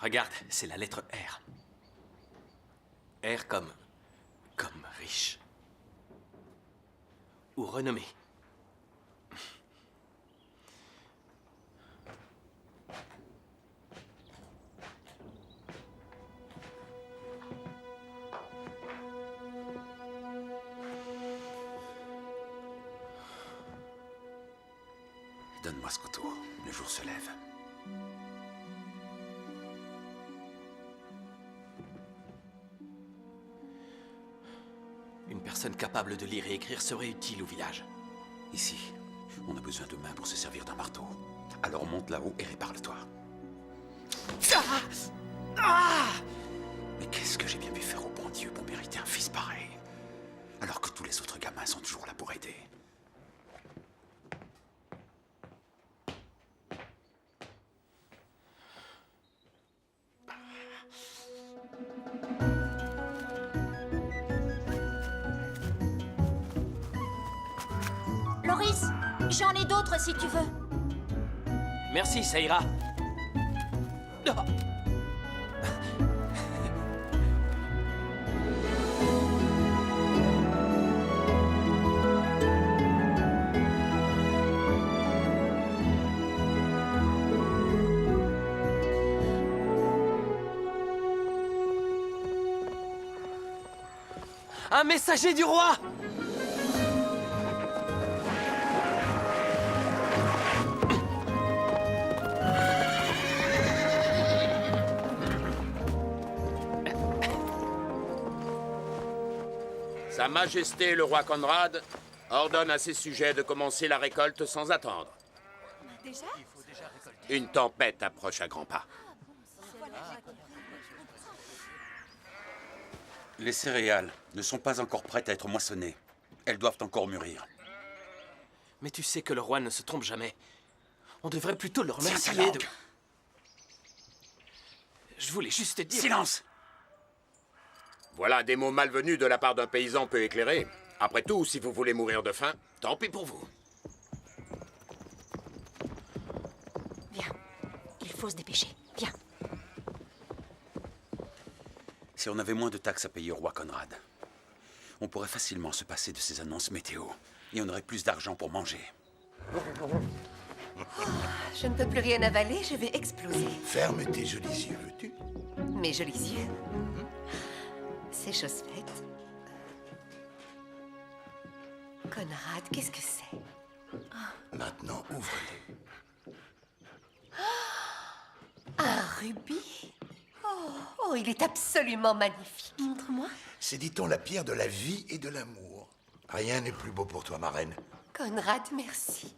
Regarde, c'est la lettre R. R comme riche. Ou renommé. Donne-moi ce couteau. Le jour se lève. Une personne capable de lire et écrire serait utile au village. Ici, on a besoin de mains pour se servir d'un marteau. Alors monte là-haut et répare-le-toi. Mais qu'est-ce que j'ai bien pu faire au bon Dieu pour mériter un fils pareil? Alors que tous les autres gamins sont toujours là pour aider. Loris, j'en ai d'autres si tu veux. Merci, ça ira. Oh. Un messager du roi! Sa Majesté le roi Conrad ordonne à ses sujets de commencer la récolte sans attendre. Déjà? Une tempête approche à grands pas. Les céréales ne sont pas encore prêtes à être moissonnées. Elles doivent encore mûrir. Mais tu sais que le roi ne se trompe jamais. On devrait plutôt le Tiens ta remercier de... langue. Je voulais juste te dire... Silence! Voilà des mots malvenus de la part d'un paysan peu éclairé. Après tout, si vous voulez mourir de faim, tant pis pour vous. Viens, il faut se dépêcher. Viens. Si on avait moins de taxes à payer au roi Conrad, on pourrait facilement se passer de ces annonces météo. Et on aurait plus d'argent pour manger. Je ne peux plus rien avaler, je vais exploser. Ferme tes jolis yeux, veux-tu? Mes jolis yeux. C'est chose faite. Conrad, qu'est-ce que c'est? Maintenant, ouvre-les. Un rubis? Oh, il est absolument magnifique. Montre-moi. C'est, dit-on, la pierre de la vie et de l'amour. Rien n'est plus beau pour toi, ma reine. Conrad, merci.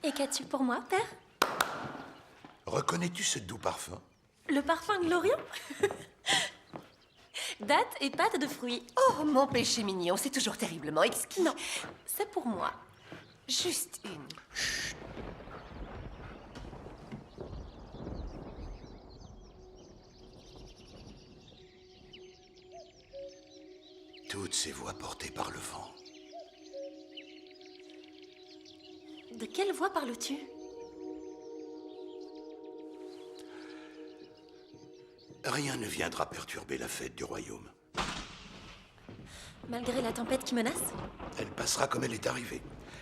Et qu'as-tu pour moi, père? Reconnais-tu ce doux parfum? Le parfum glorieux? Date et pâte de fruits. Oh, mon péché mignon, c'est toujours terriblement exquis. Non, c'est pour moi. Juste une. Toutes ces voix portées par le vent. De quelle voix parles-tu? Rien ne viendra perturber la fête du royaume. Malgré la tempête qui menace? Elle passera comme elle est arrivée.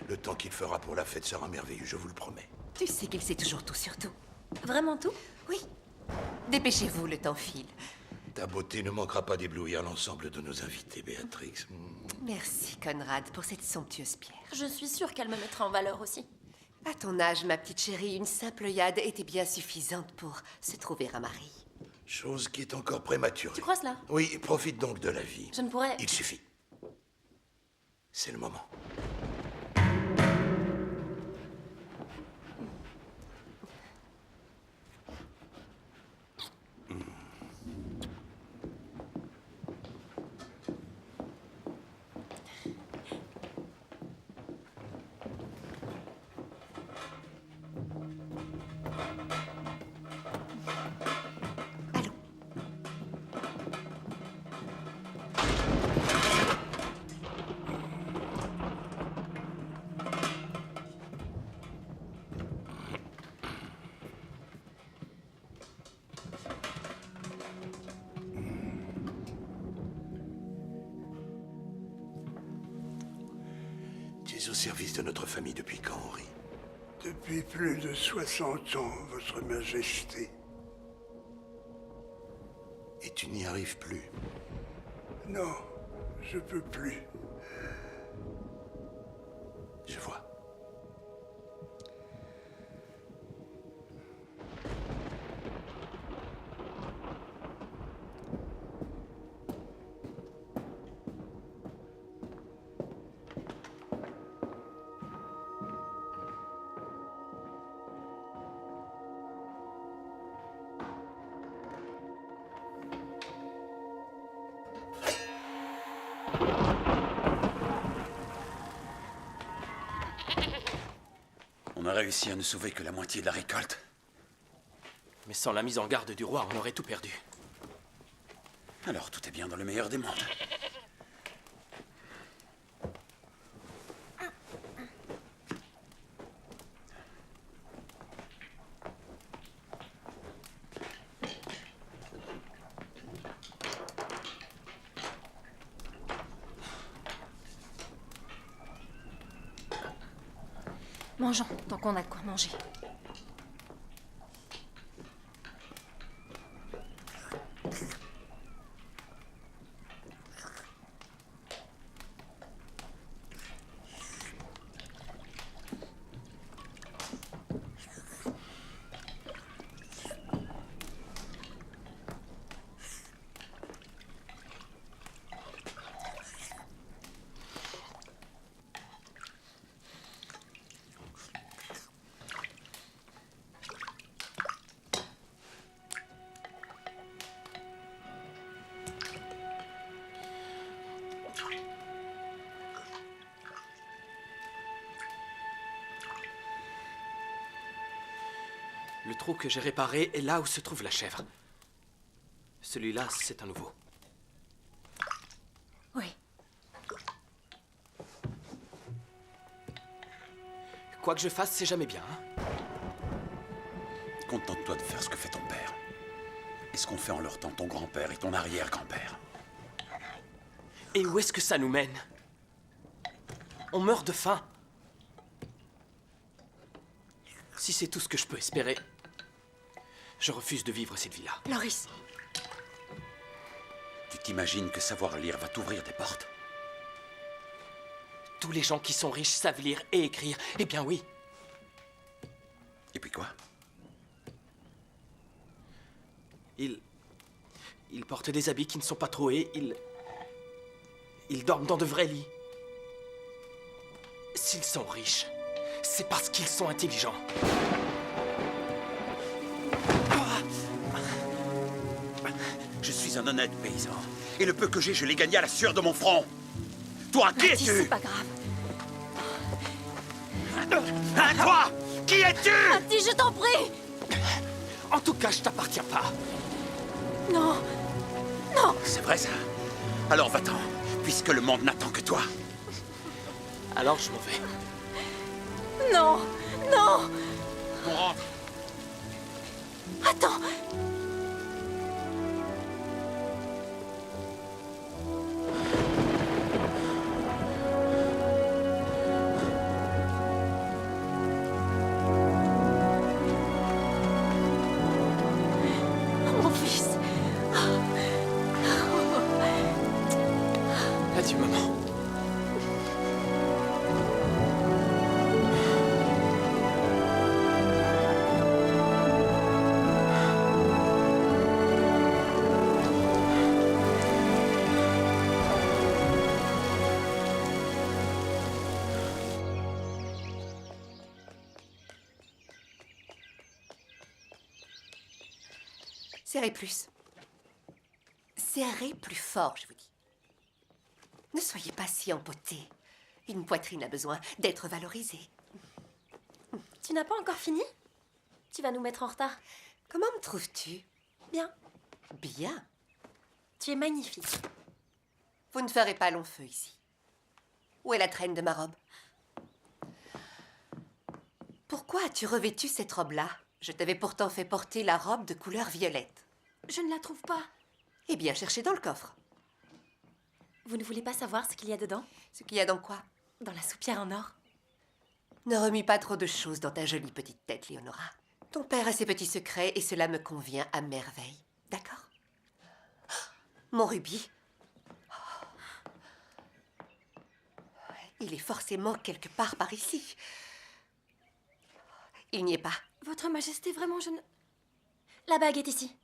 Le temps qu'il fera pour la fête sera merveilleux, je vous le promets. Tu sais qu'il sait toujours tout sur tout. Vraiment tout? Oui. Dépêchez-vous, le temps file. Ta beauté ne manquera pas d'éblouir l'ensemble de nos invités, Béatrix. Merci, Conrad, pour cette somptueuse pierre. Je suis sûre qu'elle me mettra en valeur aussi. À ton âge, ma petite chérie, une simple œillade était bien suffisante pour se trouver un mari. Chose qui est encore prématurée. Tu crois cela? Oui, profite donc de la vie. Je ne pourrais... Il suffit. C'est le moment. Allons. es au service de notre famille depuis quand, Henri? Depuis plus de 60 ans, Votre Majesté. Et tu n'y arrives plus. Non, je peux plus. Je vois. On a réussi à ne sauver que la moitié de la récolte. Mais sans la mise en garde du roi, on aurait tout perdu. Alors tout est bien dans le meilleur des mondes. Mangeons, tant qu'on a de quoi manger. Le trou que j'ai réparé est là où se trouve la chèvre. Celui-là, c'est un nouveau. Oui. Quoi que je fasse, c'est jamais bien, hein? Contente-toi de faire ce que fait ton père. Et ce qu'ont fait en leur temps ton grand-père et ton arrière-grand-père. Et où est-ce que ça nous mène? On meurt de faim. Si c'est tout ce que je peux espérer, je refuse de vivre cette vie-là. Loris, Tu t'imagines que savoir lire va t'ouvrir des portes? Tous les gens qui sont riches savent lire et écrire. Eh bien oui. Et puis quoi? Ils portent des habits qui ne sont pas troués. Ils dorment dans de vrais lits. S'ils sont riches, c'est parce qu'ils sont intelligents. Je suis un honnête paysan. Et le peu que j'ai, je l'ai gagné à la sueur de mon front. Toi, qui Mathis, es-tu? c'est pas grave. Hein, toi? Qui es-tu? Mathis, je t'en prie! En tout cas, je t'appartiens pas. Non! Non! C'est vrai ça? Alors va-t'en, puisque le monde n'attend que toi. Alors je m'en vais. Non! Non! On rentre. Attends! Mon fils! Adieu, maman. Serrez plus. Serrez plus fort, je vous dis. Ne soyez pas si empoté. Une poitrine a besoin d'être valorisée. Tu n'as pas encore fini? Tu vas nous mettre en retard. Comment me trouves-tu? Bien. Bien. Tu es magnifique. Vous ne ferez pas long feu ici. Où est la traîne de ma robe? Pourquoi as-tu revêtu cette robe-là? Je t'avais pourtant fait porter la robe de couleur violette. Je ne la trouve pas. Eh bien, cherchez dans le coffre. Vous ne voulez pas savoir ce qu'il y a dedans? Ce qu'il y a dans quoi? dans la soupière en or. Ne remue pas trop de choses dans ta jolie petite tête, Léonora. Ton père a ses petits secrets et cela me convient à merveille. D'accord? Mon rubis. Il est forcément quelque part par ici. Il n'y est pas. Votre Majesté, vraiment, je ne... La bague est ici.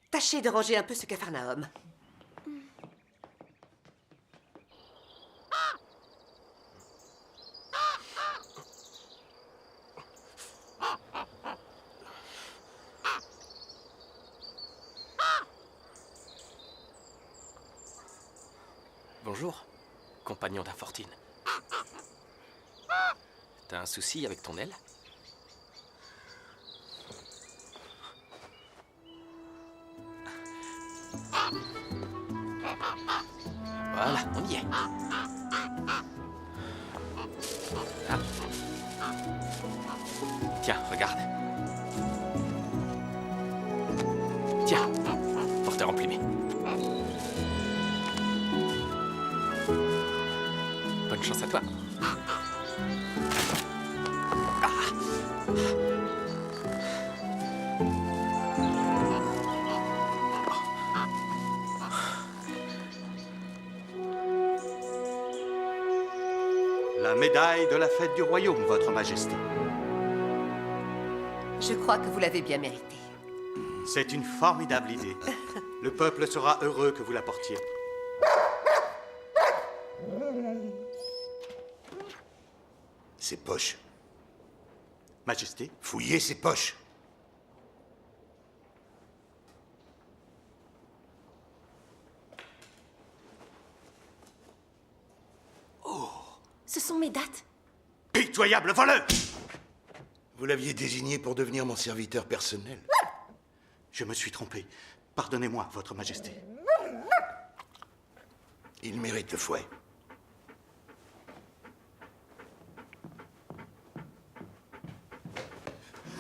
Tâchez de ranger un peu ce capharnaüm. Bonjour, compagnon d'infortune. T'as un souci avec ton aile? Voilà, on y est. Ah. Tiens, regarde. Tiens, porteur emplumé. Bonne chance à toi. La médaille de la fête du royaume, Votre Majesté. Je crois que vous l'avez bien mérité. C'est une formidable idée. Le peuple sera heureux que vous la portiez. Ses poches. Majesté, Fouillez ses poches. Ce sont mes dates. pitoyable voleur! Vous l'aviez désigné pour devenir mon serviteur personnel. Je me suis trompé. Pardonnez-moi, Votre Majesté. Il mérite le fouet.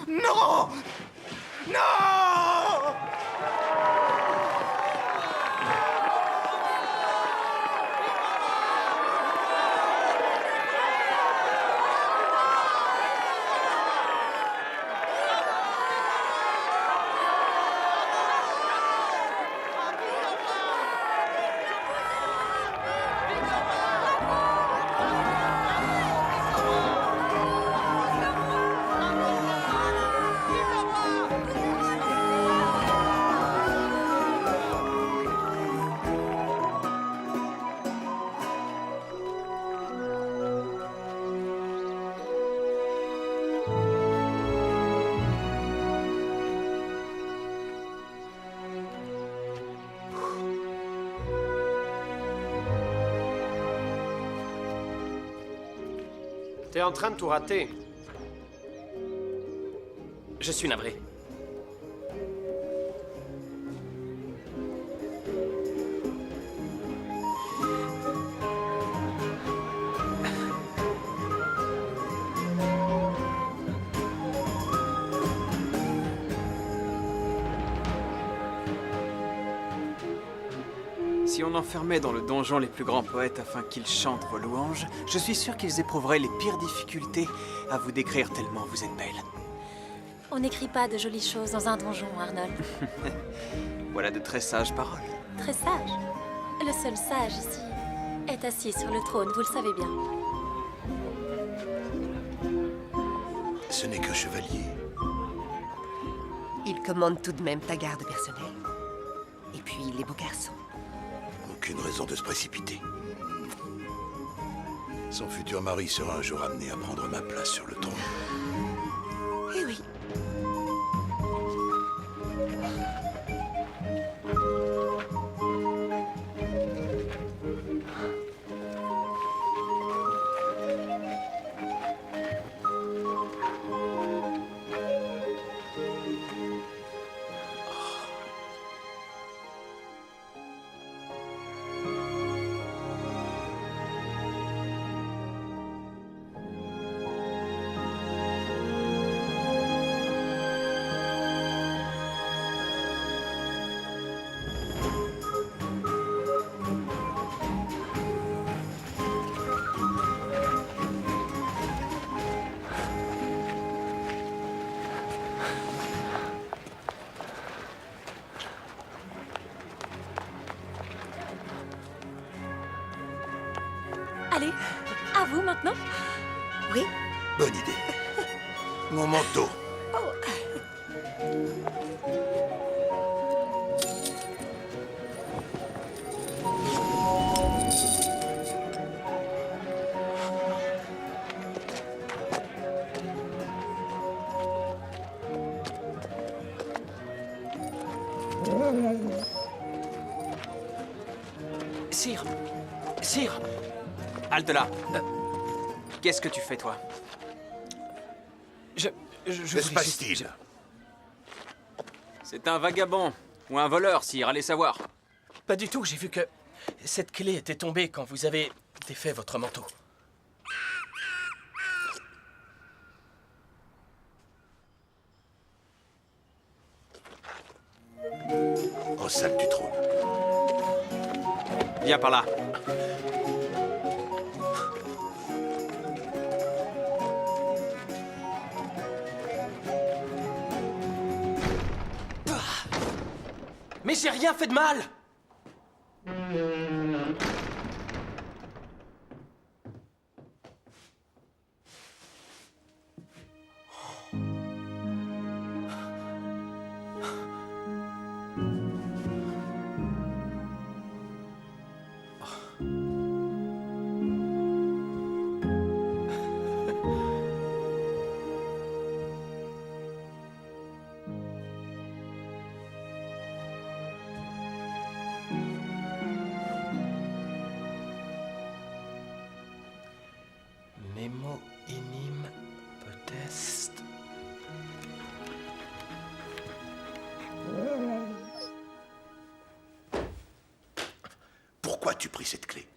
Non! Non! T'es en train de tout rater. Je suis navré. Si on enfermait dans le donjon les plus grands poètes afin qu'ils chantent vos louanges, je suis sûr qu'ils éprouveraient les pires difficultés à vous décrire tellement vous êtes belle. On n'écrit pas de jolies choses dans un donjon, Arnold. Voilà de très sages paroles. Très sage. Le seul sage ici est assis sur le trône, vous le savez bien. Ce n'est qu'un chevalier. Il commande tout de même ta garde personnelle. Et puis les beaux garçons. Aucune raison de se précipiter. Son futur mari sera un jour amené à prendre ma place sur le trône. Eh oui. Allez, à vous maintenant. Oui. Bonne idée. Mon manteau. Sire. Sire. Halte là. Qu'est-ce que tu fais, toi? Je N'est-ce voulais pas juste- style? C'est un vagabond. Ou un voleur, sire, allez savoir. Pas du tout, j'ai vu que cette clé était tombée quand vous avez défait votre manteau. En salle du trône. Viens par là. Mais j'ai rien fait de mal! Nemo enim potest. Pourquoi as-tu pris cette clé?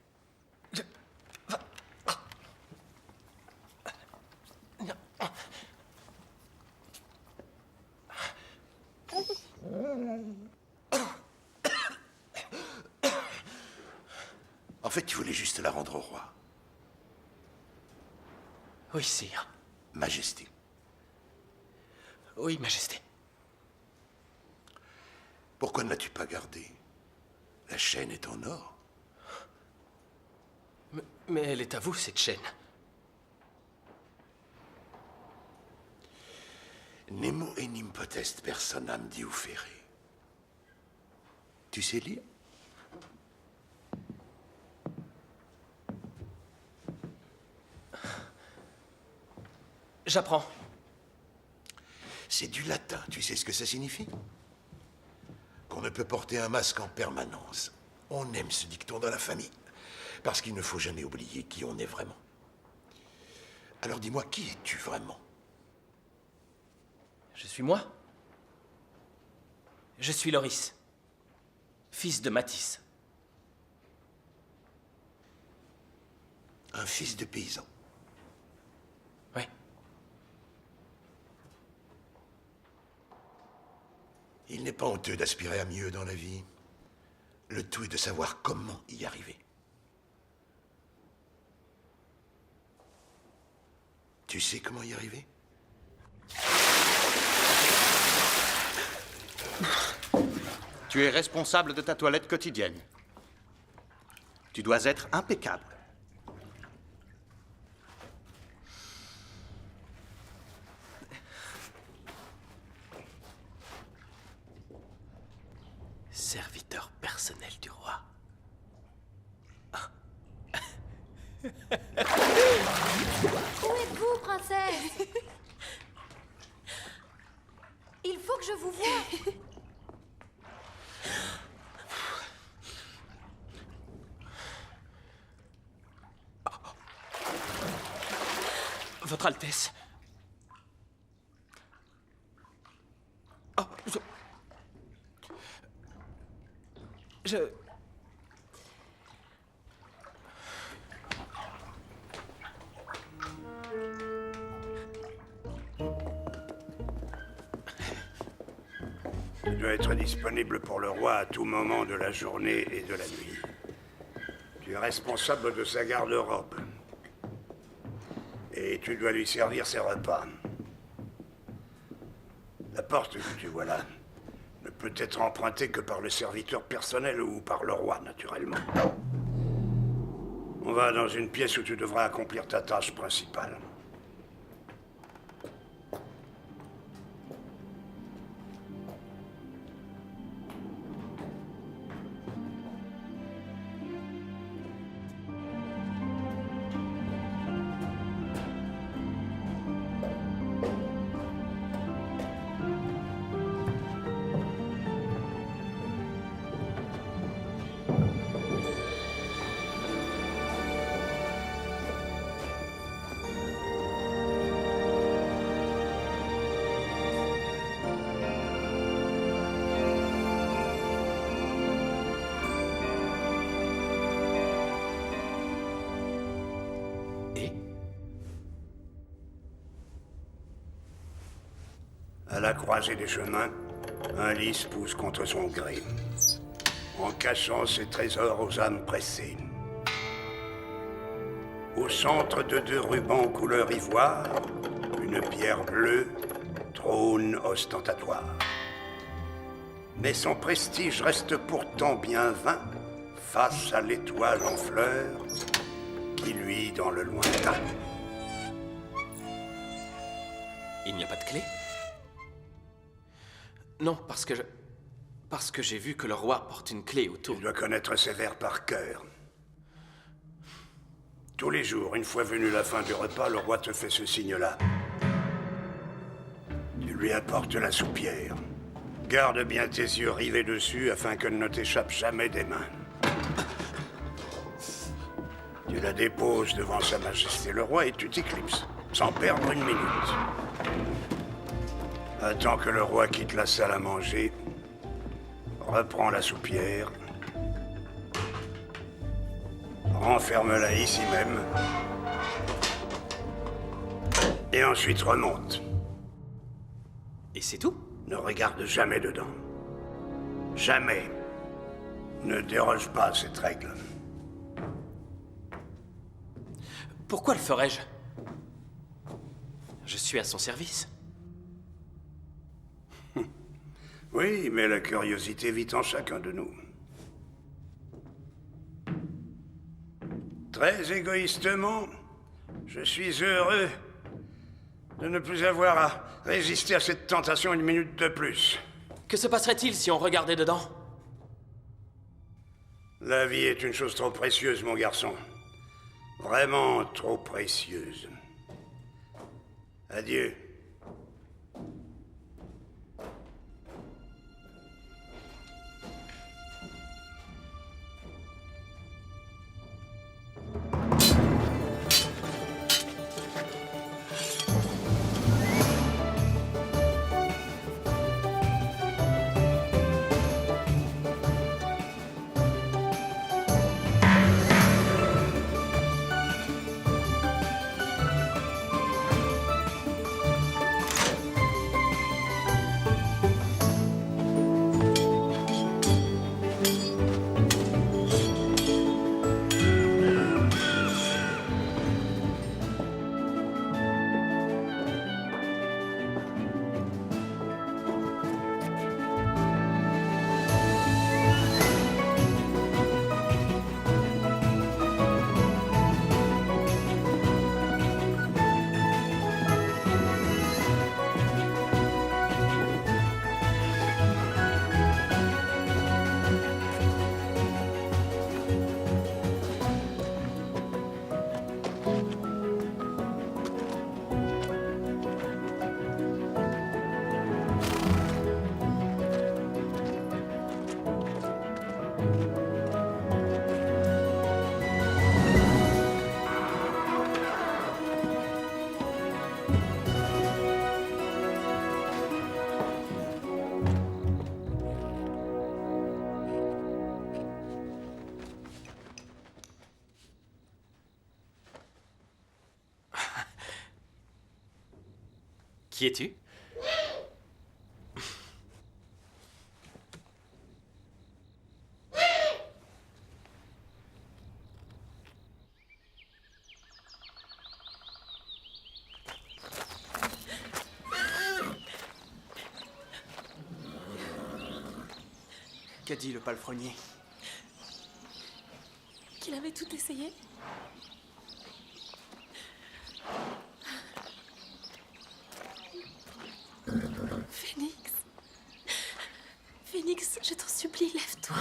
En fait, tu voulais juste la rendre au roi. Oui, sire. Majesté. Oui, Majesté. Pourquoi ne l'as-tu pas gardée? La chaîne est en or. Mais elle est à vous, cette chaîne. Nemo enim potest personam deufere. Tu sais lire? J'apprends. C'est du latin. Tu sais ce que ça signifie? Qu'on ne peut porter un masque en permanence. On aime ce dicton dans la famille. Parce qu'il ne faut jamais oublier qui on est vraiment. Alors dis-moi, qui es-tu vraiment? Je suis moi. Je suis Loris, fils de Matisse. Un fils de paysan. Oui. Il n'est pas honteux d'aspirer à mieux dans la vie. Le tout est de savoir comment y arriver. Tu sais comment y arriver? Tu es responsable de ta toilette quotidienne. Tu dois être impeccable. Serviteur personnel du roi. Où êtes-vous, princesse? Il faut que je vous voie. Votre Altesse. Oh, je... Tu dois être disponible pour le roi à tout moment de la journée et de la nuit. Tu es responsable de sa garde-robe. Et tu dois lui servir ses repas. La porte que tu vois là ne peut être empruntée que par le serviteur personnel ou par le roi, naturellement. On va dans une pièce où tu devras accomplir ta tâche principale. À la croisée des chemins, un lys pousse contre son gré, en cachant ses trésors aux âmes pressées. Au centre de 2 rubans couleur ivoire, une pierre bleue trône ostentatoire. Mais son prestige reste pourtant bien vain face à l'étoile en fleurs qui luit dans le lointain. Il n'y a pas de clé? Non, parce que j'ai vu que le roi porte une clé autour. Tu dois connaître ses vers par cœur. Tous les jours, une fois venu la fin du repas, le roi te fait ce signe-là. Tu lui apportes la soupière. Garde bien tes yeux rivés dessus afin qu'elle ne t'échappe jamais des mains. Tu la déposes devant Sa Majesté le roi et tu t'éclipses, sans perdre une minute. Attends que le roi quitte la salle à manger, reprends la soupière, renferme-la ici même, et ensuite remonte. Et c'est tout? Ne regarde jamais dedans. Jamais. Ne déroge pas à cette règle. Pourquoi le ferais-je? Je suis à son service. Oui, mais la curiosité vit en chacun de nous. Très égoïstement, je suis heureux de ne plus avoir à résister à cette tentation une minute de plus. Que se passerait-il si on regardait dedans? La vie est une chose trop précieuse, mon garçon. Vraiment trop précieuse. Adieu. Qui es-tu? Qu'a dit le palefrenier? qu'il avait tout essayé. Phénix. Phénix, je t'en supplie, lève-toi.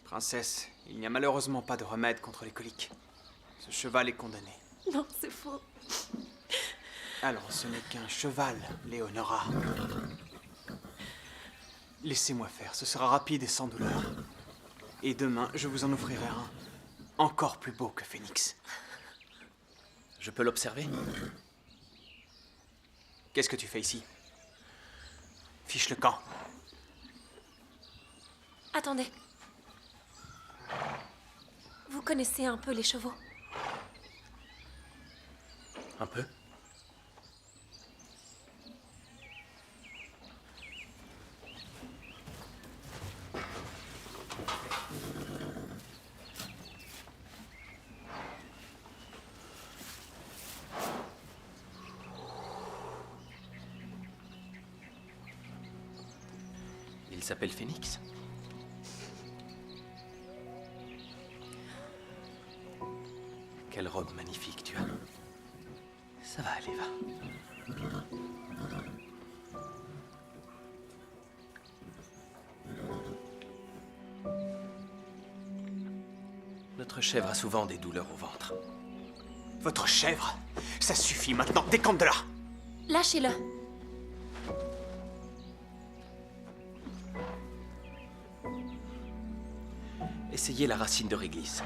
Princesse, il n'y a malheureusement pas de remède contre les coliques. Ce cheval est condamné. Non, c'est faux. Alors, ce n'est qu'un cheval, Léonora. Laissez-moi faire, ce sera rapide et sans douleur. Et demain, je vous en offrirai un encore plus beau que Phénix. Je peux l'observer? Qu'est-ce que tu fais ici? Fiche le camp. Attendez. Vous connaissez un peu les chevaux? Un peu? Il s'appelle Phénix. Quelle robe magnifique tu as. Ça va aller, va. Notre chèvre a souvent des douleurs au ventre. Votre chèvre? Ça suffit maintenant, décampe de là! Lâchez-le. Essayez la racine de réglisse.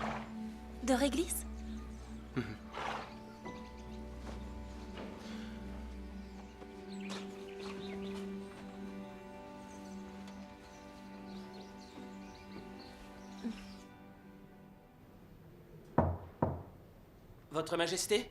De réglisse? Votre Majesté?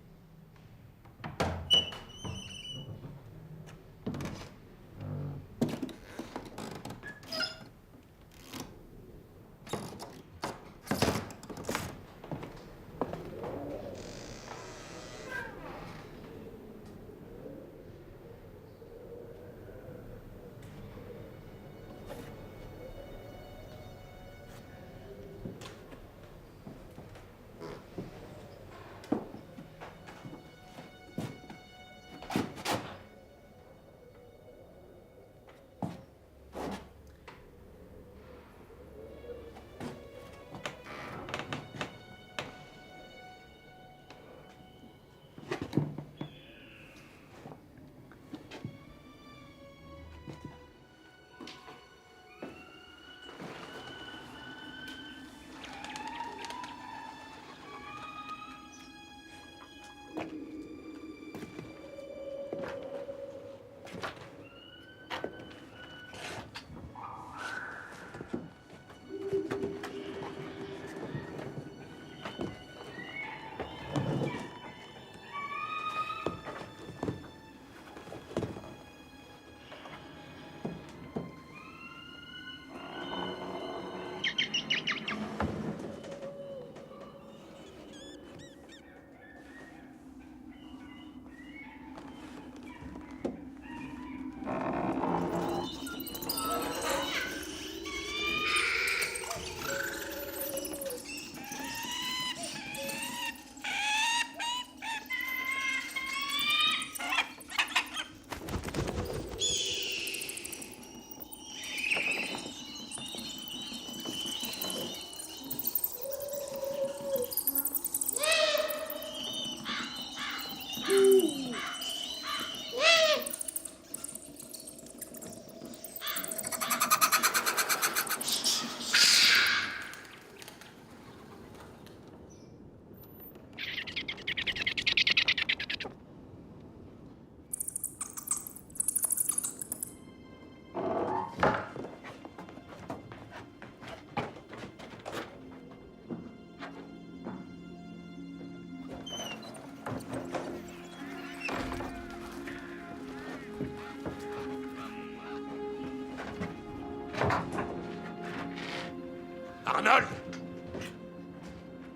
Arnold!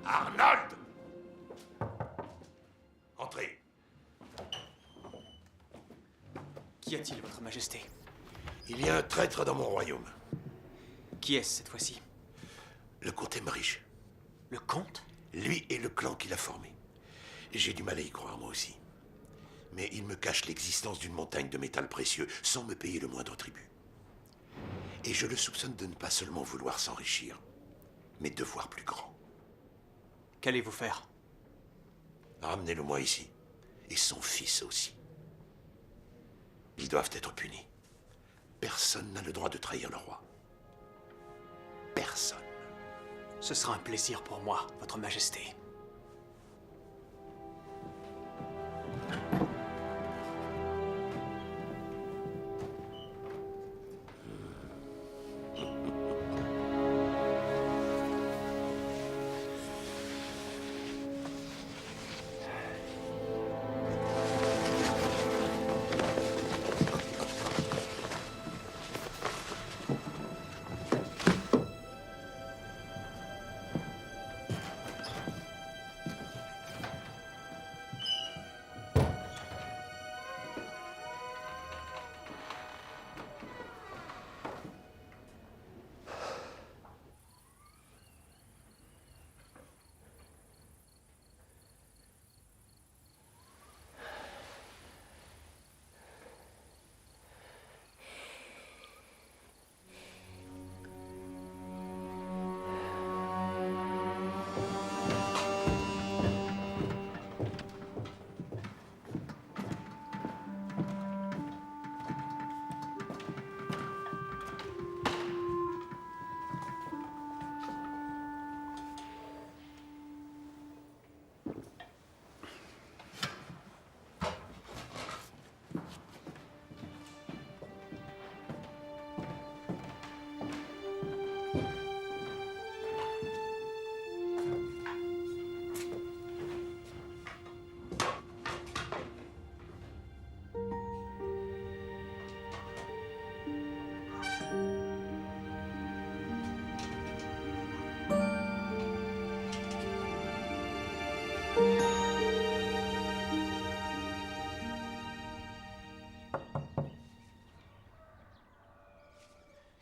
Arnold! Entrez. Qu'y a-t-il, Votre Majesté? Il y a un traître dans mon royaume. Qui est-ce cette fois-ci? Le comte Emmerich. Le comte? Lui et le clan qu'il a formé. J'ai du mal à y croire, moi aussi. Mais il me cache l'existence d'une montagne de métal précieux sans me payer le moindre tribut. Et je le soupçonne de ne pas seulement vouloir s'enrichir, mais de voir plus grand. Qu'allez-vous faire? Ramenez-le-moi ici. Et son fils aussi. Ils doivent être punis. Personne n'a le droit de trahir le roi. Personne. Ce sera un plaisir pour moi, Votre Majesté.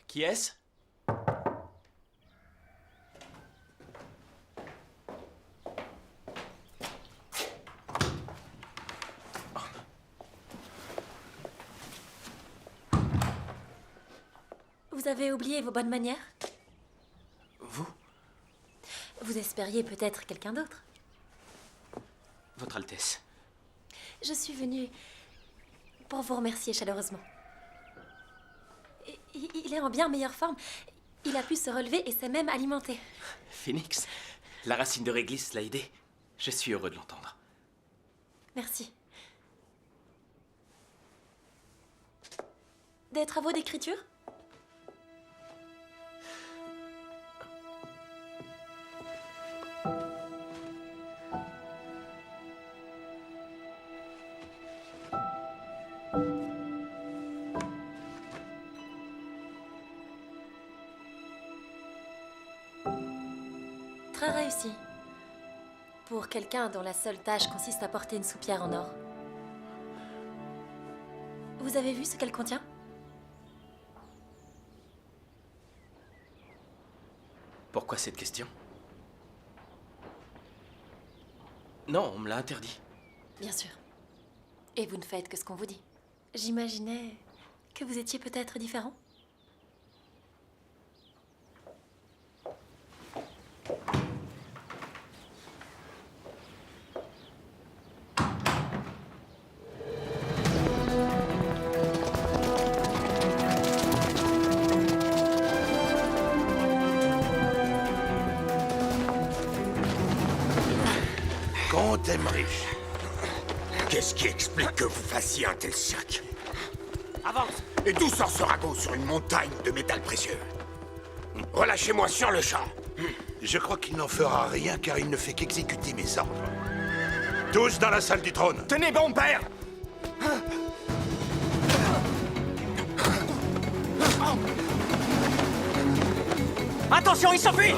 Qui est-ce? Vous avez oublié vos bonnes manières? Vous? Vous espériez peut-être quelqu'un d'autre? Votre Altesse. Je suis venue pour vous remercier chaleureusement. Il est en bien meilleure forme. Il a pu se relever et s'est même alimenté. Phoenix, la racine de réglisse l'a aidé. Je suis heureux de l'entendre. Merci. Des travaux d'écriture? Très réussi. Pour quelqu'un dont la seule tâche consiste à porter une soupière en or. Vous avez vu ce qu'elle contient? Pourquoi cette question? Non, on me l'a interdit. Bien sûr. Et vous ne faites que ce qu'on vous dit. J'imaginais que vous étiez peut-être différent. Comte Emmerich. Qu'est-ce qui explique que vous fassiez un tel sac? Avance! Et d'où sort ce ragot sur une montagne de métal précieux? Relâchez-moi sur le champ. Je crois qu'il n'en fera rien car il ne fait qu'exécuter mes ordres. Tous dans la salle du trône. Tenez bon, père! Attention, il s'enfuit!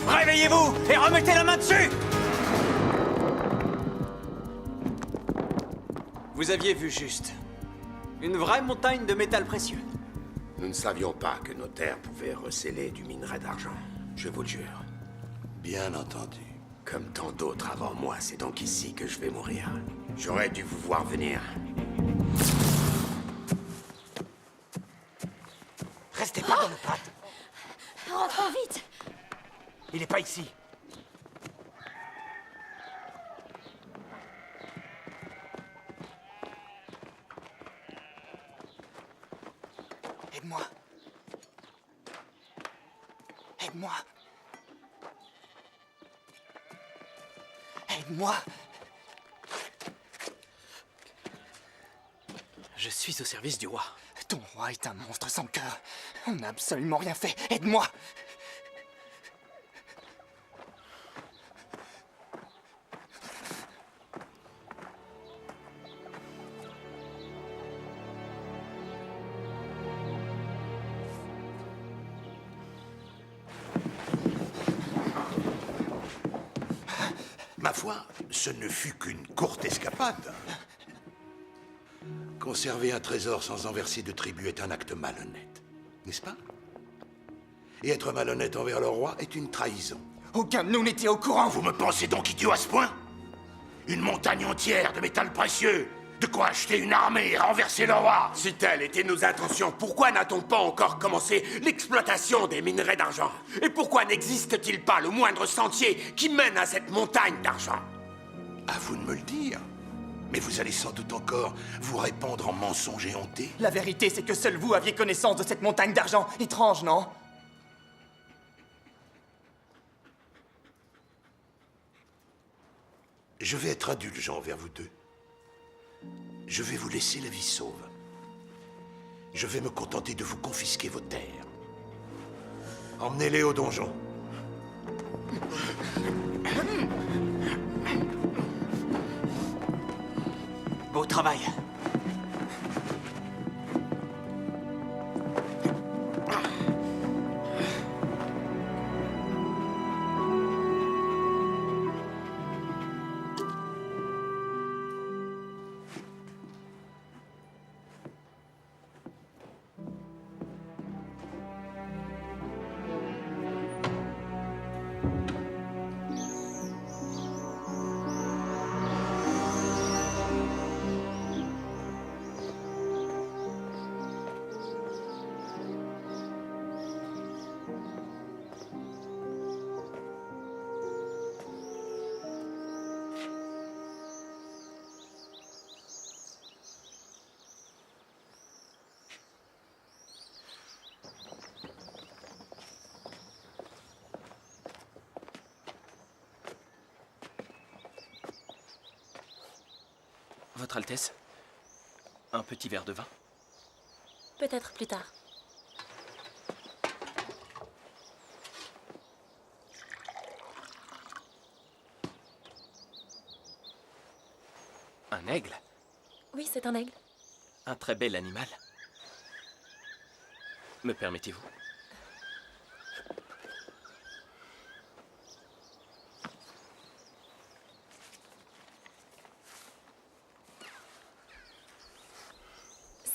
Réveillez-vous et remettez la main dessus! Vous aviez vu juste. Une vraie montagne de métal précieux. Nous ne savions pas que nos terres pouvaient recéler du minerai d'argent. Je vous le jure. Bien entendu. Comme tant d'autres avant moi, c'est donc ici que je vais mourir. J'aurais dû vous voir venir. Restez pas dans le pâte. Rentrons vite. Il est pas ici. Aide-moi. Aide-moi. Aide-moi. Je suis au service du roi. Ton roi est un monstre sans cœur. On n'a absolument rien fait. Aide-moi. Ma foi, ce ne fut qu'une courte escapade. Conserver un trésor sans en verser de tribut est un acte malhonnête, n'est-ce pas? Et être malhonnête envers le roi est une trahison. Aucun de nous n'était au courant. Vous me pensez donc idiot à ce point? Une montagne entière de métal précieux. De quoi acheter une armée et renverser le roi? Si telles étaient nos intentions, pourquoi n'a-t-on pas encore commencé l'exploitation des minerais d'argent? Et pourquoi n'existe-t-il pas le moindre sentier qui mène à cette montagne d'argent? À vous de me le dire. Mais vous allez sans doute encore vous répandre en mensonges éhontés. La vérité, c'est que seul vous aviez connaissance de cette montagne d'argent. Étrange, non? Je vais être indulgent envers vous deux. Je vais vous laisser la vie sauve. Je vais me contenter de vous confisquer vos terres. Emmenez-les au donjon. Beau travail. Votre Altesse, un petit verre de vin? Peut-être plus tard. Un aigle? Oui, c'est un aigle. Un très bel animal. Me permettez-vous?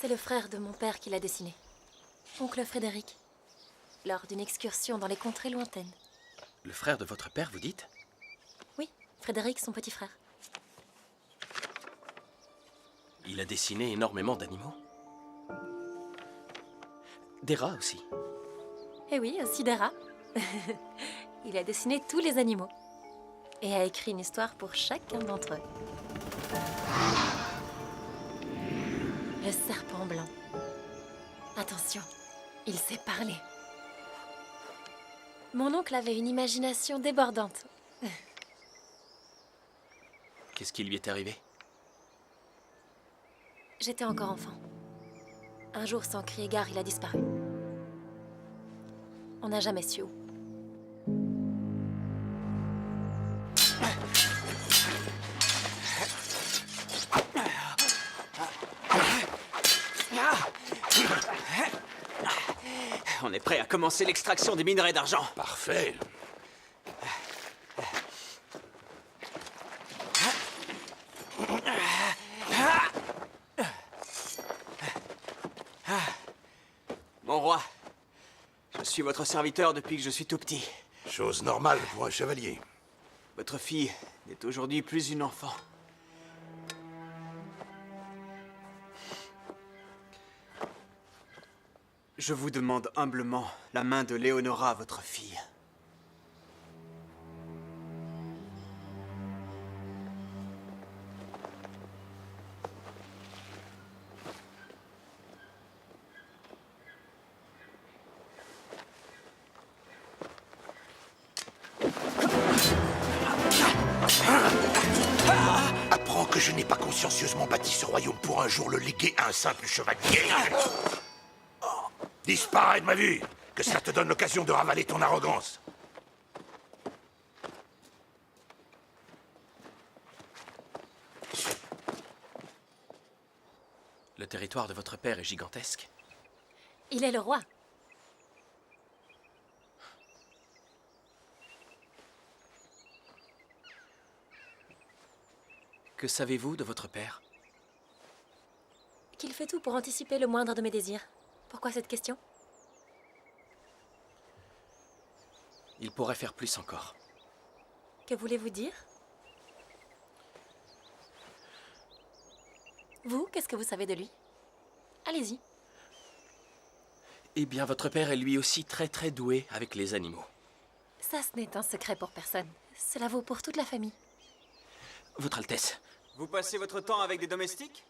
C'est le frère de mon père qui l'a dessiné. Oncle Frédéric. Lors d'une excursion dans les contrées lointaines. Le frère de votre père, vous dites? Oui, Frédéric, son petit frère. Il a dessiné énormément d'animaux. Des rats aussi. Eh oui, aussi des rats. Il a dessiné tous les animaux. Et a écrit une histoire pour chacun d'entre eux. Le serpent blanc. Attention, il sait parler. Mon oncle avait une imagination débordante. Qu'est-ce qui lui est arrivé? J'étais encore enfant. Un jour, sans cri et gare, il a disparu. On n'a jamais su où. On est prêt à commencer l'extraction des minerais d'argent. Parfait. Mon roi. Je suis votre serviteur depuis que je suis tout petit. Chose normale pour un chevalier. Votre fille n'est aujourd'hui plus une enfant. Je vous demande humblement la main de Léonora, votre fille. Apprends que je n'ai pas consciencieusement bâti ce royaume pour un jour le léguer à un simple chevalier. Disparais de ma vue, que cela te donne l'occasion de ravaler ton arrogance. Le territoire de votre père est gigantesque. Il est le roi. Que savez-vous de votre père? Qu'il fait tout pour anticiper le moindre de mes désirs. Pourquoi cette question? Il pourrait faire plus encore. Que voulez-vous dire? Vous, qu'est-ce que vous savez de lui? Allez-y. Eh bien, votre père est lui aussi très doué avec les animaux. Ça, ce n'est un secret pour personne. Cela vaut pour toute la famille. Votre Altesse. Vous passez votre temps avec des domestiques?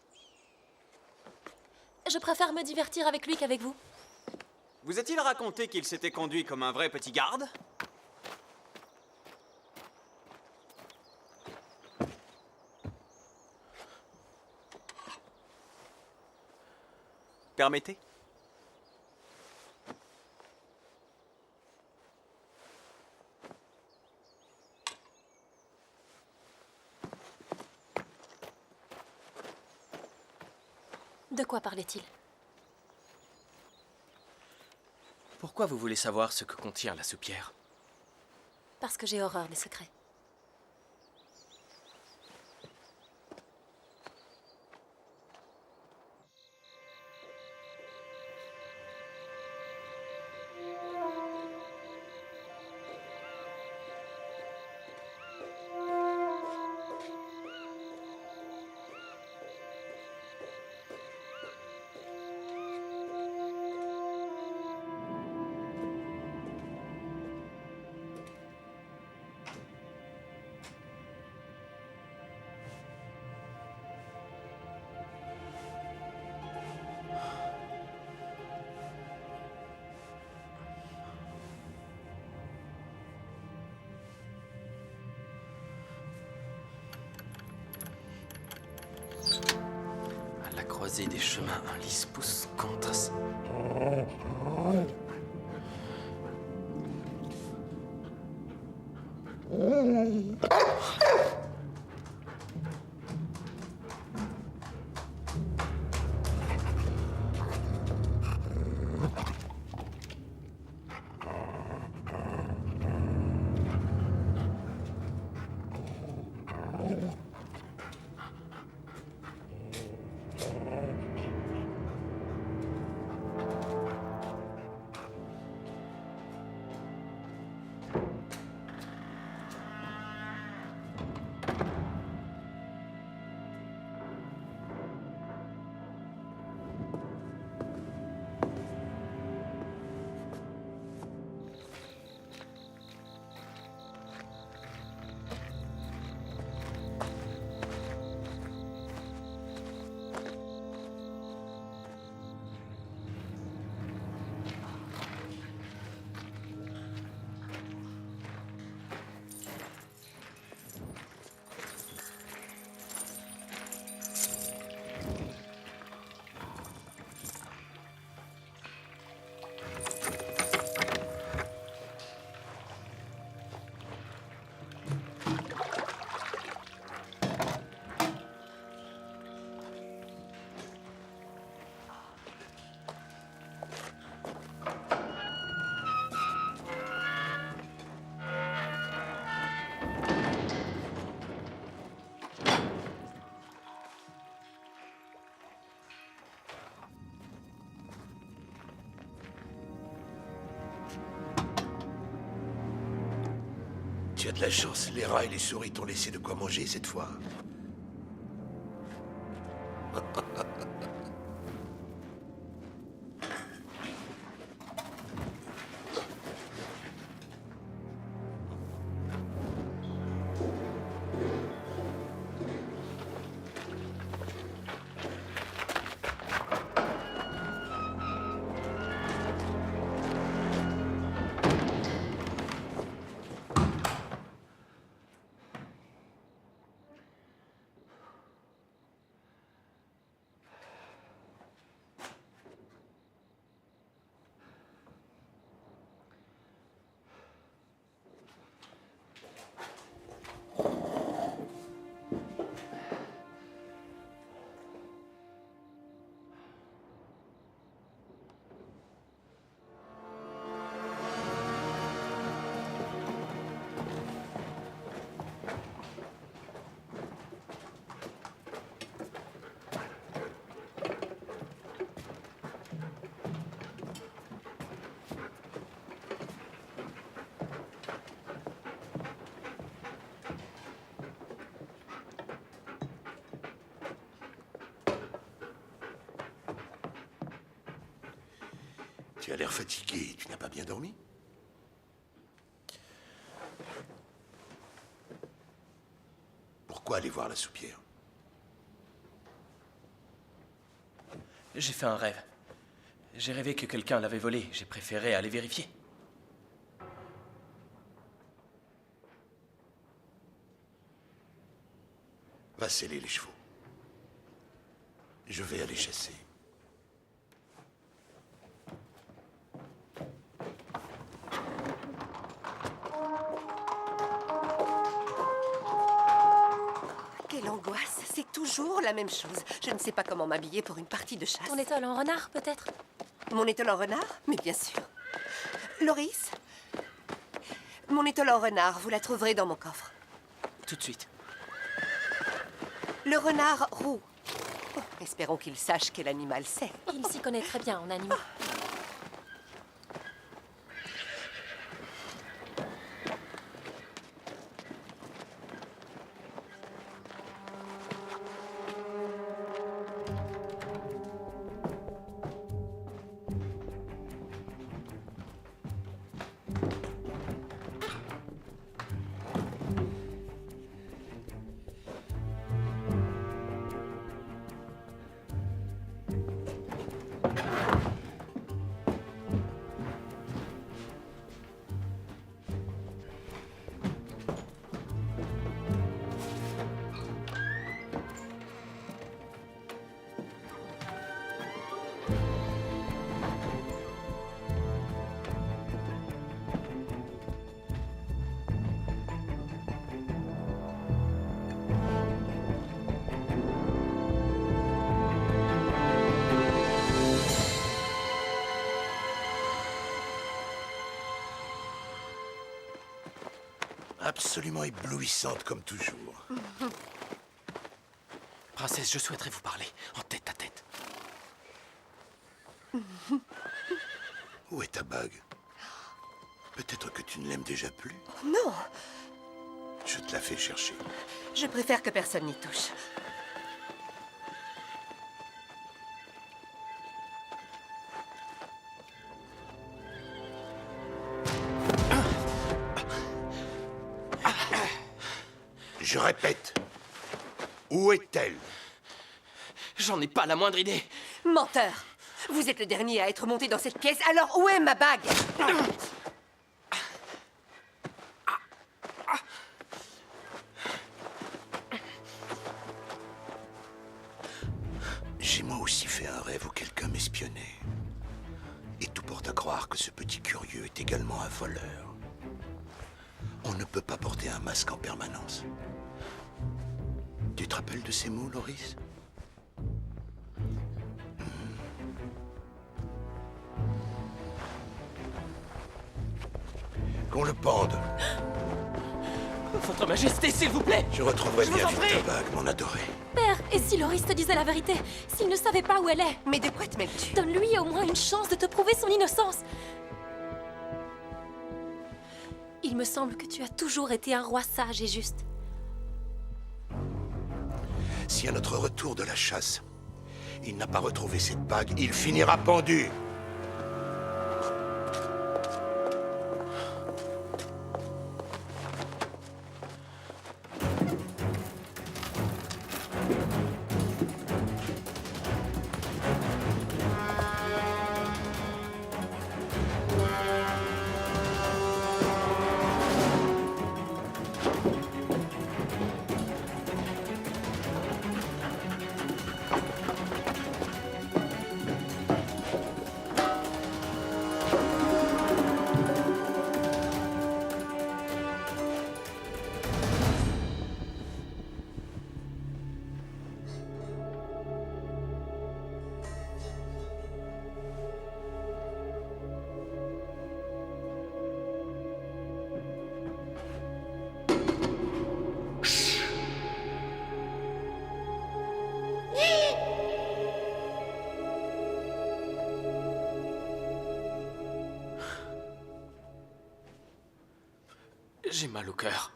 Je préfère me divertir avec lui qu'avec vous. Vous a-t-il raconté qu'il s'était conduit comme un vrai petit garde? Permettez? De quoi parlait-il? Pourquoi vous voulez savoir ce que contient la soupière? Parce que j'ai horreur des secrets. À la croisée des chemins, un lys pousse contre... Tu as de la chance, les rats et les souris t'ont laissé de quoi manger cette fois. Tu as l'air fatigué, tu n'as pas bien dormi? Pourquoi aller voir la soupière? J'ai fait un rêve. J'ai rêvé que quelqu'un l'avait volé. J'ai préféré aller vérifier. Va sceller les chevaux. Je vais aller chasser. Quelle angoisse, c'est toujours la même chose. Je ne sais pas comment m'habiller pour une partie de chasse. Ton étole en renard, peut-être? Mon étole en renard? Mais bien sûr. Loris? Mon étole en renard, vous la trouverez dans mon coffre. Tout de suite. Le renard roux. Oh, espérons qu'il sache quel animal c'est. Il s'y connaît très bien en animaux. Absolument éblouissante comme toujours. Princesse, je souhaiterais vous parler en tête à tête. Où est ta bague? Peut-être que tu ne l'aimes déjà plus. Non, Je te la fais chercher. je préfère que personne n'y touche. Je répète, où est-elle? J'en ai pas la moindre idée. Menteur! Vous êtes le dernier à être monté dans cette pièce, alors où est ma bague? J'ai moi aussi fait un rêve où quelqu'un m'espionnait. Et tout porte à croire que ce petit curieux est également un voleur. On ne peut pas porter un masque en permanence. Tu te rappelles de ces mots, Loris? Qu'on le pende. Votre Majesté, s'il vous plaît! Je retrouverai Je vous bien en vite prie. ta bague, mon adoré. Père, et si Loris te disait la vérité? S'il ne savait pas où elle est? Mais de quoi te mêles-tu? Donne-lui au moins une chance de te prouver son innocence. Il me semble que tu as toujours été un roi sage et juste. Si à notre retour de la chasse, il n'a pas retrouvé cette bague, il finira pendu. J'ai mal au cœur.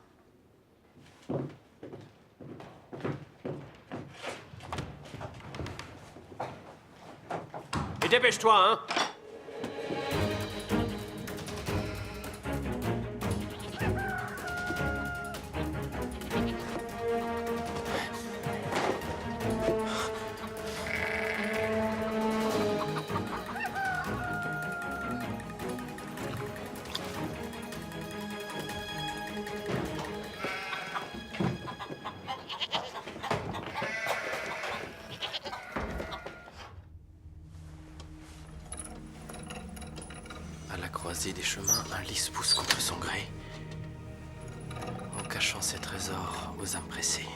Et dépêche-toi, hein! À la croisée des chemins, un lys pousse contre son gré, en cachant ses trésors aux âmes pressées.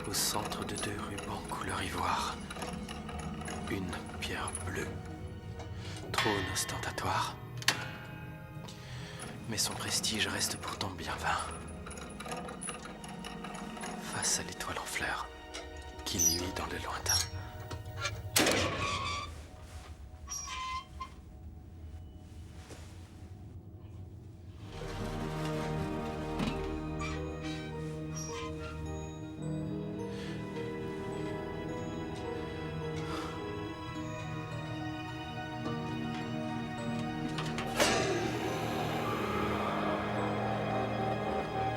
Au centre de 2 rubans couleur ivoire, une pierre bleue, trône ostentatoire. Mais son prestige reste pourtant bien vain, face à l'étoile en fleurs qui luit dans le lointain.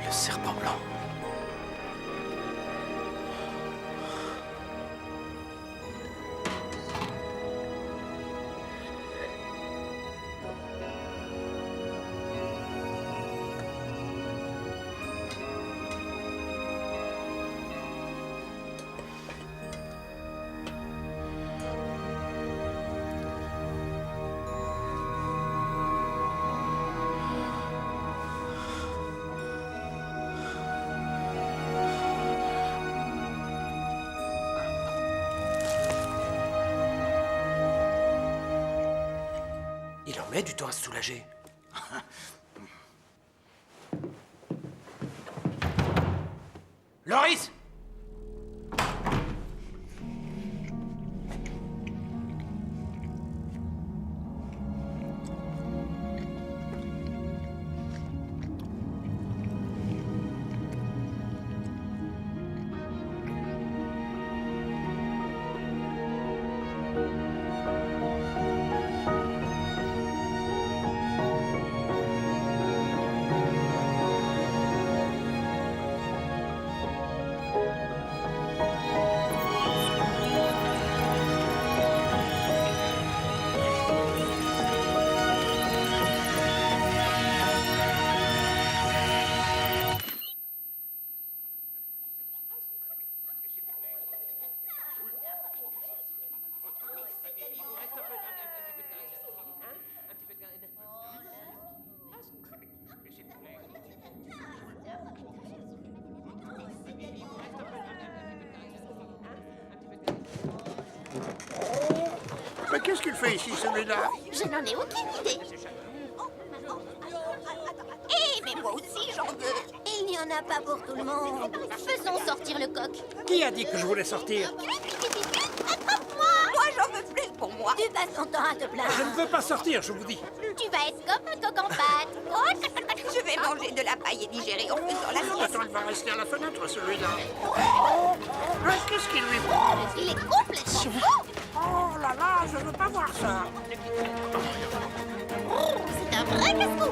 Le serpent blanc. Il en met du temps à se soulager. Loris! Mais qu'est-ce qu'il fait ici, celui-là? Je n'en ai aucune idée. Eh, mais moi aussi, j'en veux. Il n'y en a pas pour tout le monde. Faisons sortir le coq. Qui a dit que je voulais sortir? Attrape-moi. Moi, j'en veux plus pour moi. Tu passes ton temps à te plaindre. Je ne veux pas sortir, je vous dis. Tu vas être comme un coq en pâte. Je vais manger de la paille et digérer en faisant la sieste. Attends, il va rester à la fenêtre, celui-là. Qu'est-ce qu'il lui prend? Il est complètement fou. Oh là là, je veux pas voir ça. C'est un vrai casse-cou.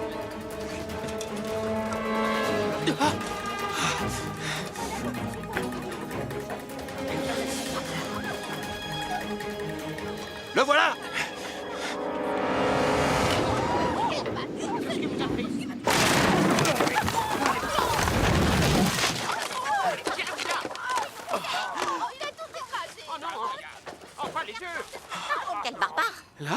Le voilà! Quel barbare! Là?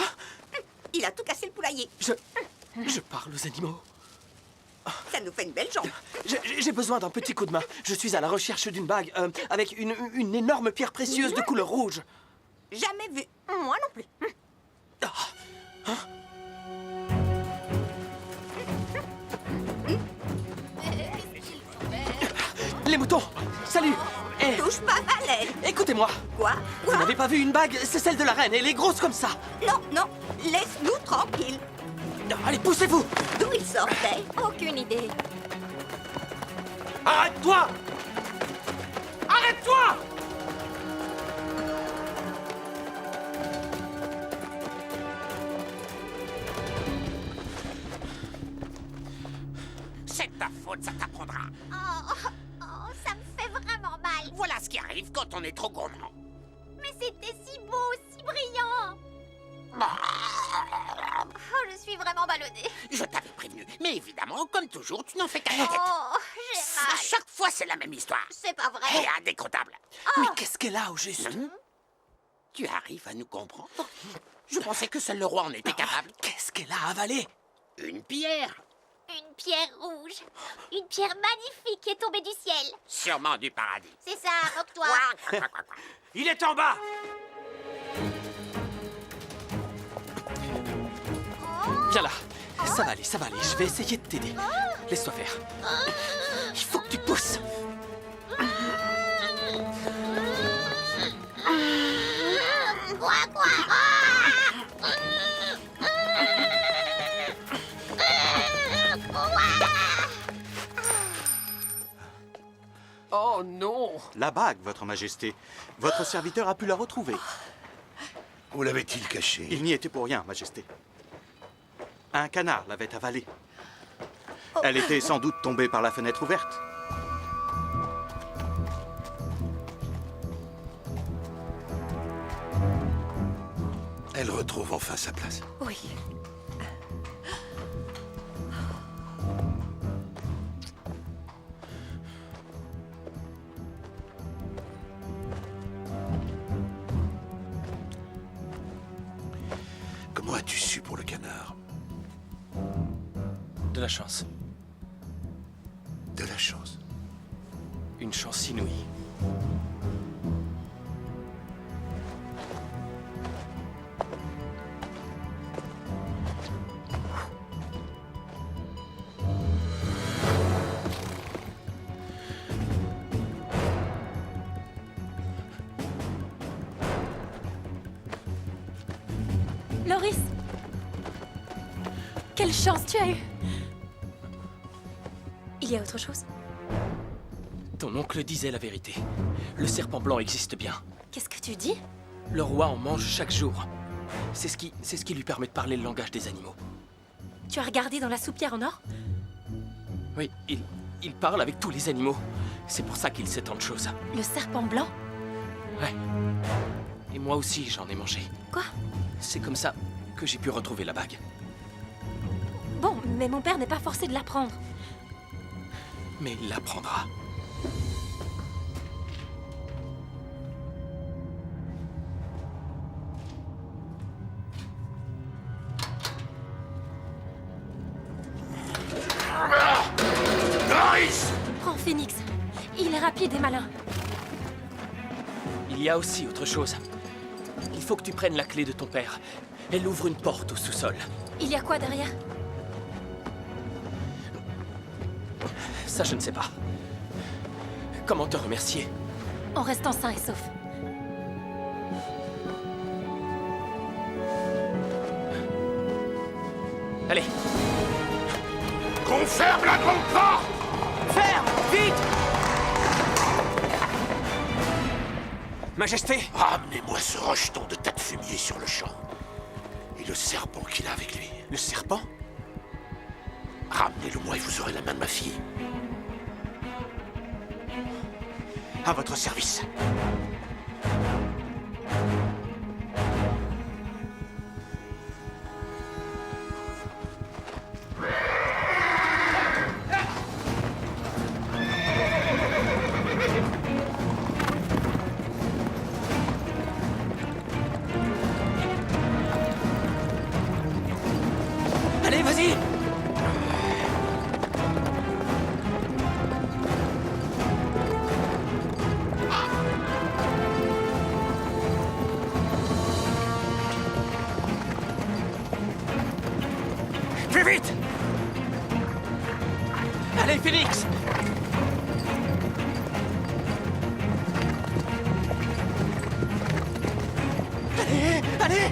Il a tout cassé le poulailler. Je parle aux animaux. Ça nous fait une belle jambe. J'ai besoin d'un petit coup de main. Je suis à la recherche d'une bague avec une énorme pierre précieuse de couleur rouge. Jamais vu. Moi non plus. Les moutons! Salut! Eh, Touche pas à l'aile. écoutez-moi! Quoi? Vous n'avez pas vu une bague? C'est celle de la reine, elle est grosse comme ça! Non, non. Laisse-nous tranquilles. Allez, poussez-vous! D'où il sortait? Aucune idée. Arrête-toi! Arrête-toi! C'est ta faute, ça t'apprendra. Oh, ça me fait vraiment mal. Voilà ce qui arrive quand on est trop gourmand. Mais c'était si beau, si brillant. Oh, je suis vraiment ballonnée. Je t'avais prévenu, mais évidemment, comme toujours, tu n'en fais qu'à ta tête. Oh, j'ai À mal. chaque fois, c'est la même histoire. C'est pas vrai. Elle est indécrottable. Mais qu'est-ce qu'elle a au juste? Tu arrives à nous comprendre? Je pensais que seul le roi en était capable. Qu'est-ce qu'elle a avalé? Une pierre. Une pierre rouge. Une pierre magnifique qui est tombée du ciel. Sûrement du paradis. C'est ça, moque-toi. Il est en bas. Viens là. Ça va aller, ça va aller. Je vais essayer de t'aider. Laisse-toi faire. Il faut que tu pousses. Quoi, quoi? Oh non! La bague, Votre Majesté. Votre serviteur a pu la retrouver. Où l'avait-il caché? Il n'y était pour rien, Majesté. Un canard l'avait avalée. Elle était sans doute tombée par la fenêtre ouverte. Elle retrouve enfin sa place. Oui. Comment as-tu su pour le canard? De la chance. De la chance. Une chance inouïe. Loris! Quelle chance tu as eue! Il y a autre chose? Ton oncle disait la vérité. Le serpent blanc existe bien. Qu'est-ce que tu dis? Le roi en mange chaque jour. C'est ce qui lui permet de parler le langage des animaux. Tu as regardé dans la soupière en or? Oui, il parle avec tous les animaux. C'est pour ça qu'il sait tant de choses. Le serpent blanc? Ouais. Et moi aussi, j'en ai mangé. Quoi? C'est comme ça que j'ai pu retrouver la bague. Bon, mais mon père n'est pas forcé de la prendre. Mais il la prendra. Prends Phoenix. Il est rapide et malin. Il y a aussi autre chose. Il faut que tu prennes la clé de ton père. Elle ouvre une porte au sous-sol. Il y a quoi derrière? Ça, je ne sais pas. Comment te remercier? En restant sain et sauf. Allez. Qu'on ferme la grande porte! Ferme! Vite! Majesté! Ramenez-moi ce rejeton de tas de fumier sur le champ. Et le serpent qu'il a avec lui. Le serpent? Ramenez-le-moi et vous aurez la main de ma fille. À votre service. Allez, vas-y! Plus vite! Allez, Phoenix! Allez, allez!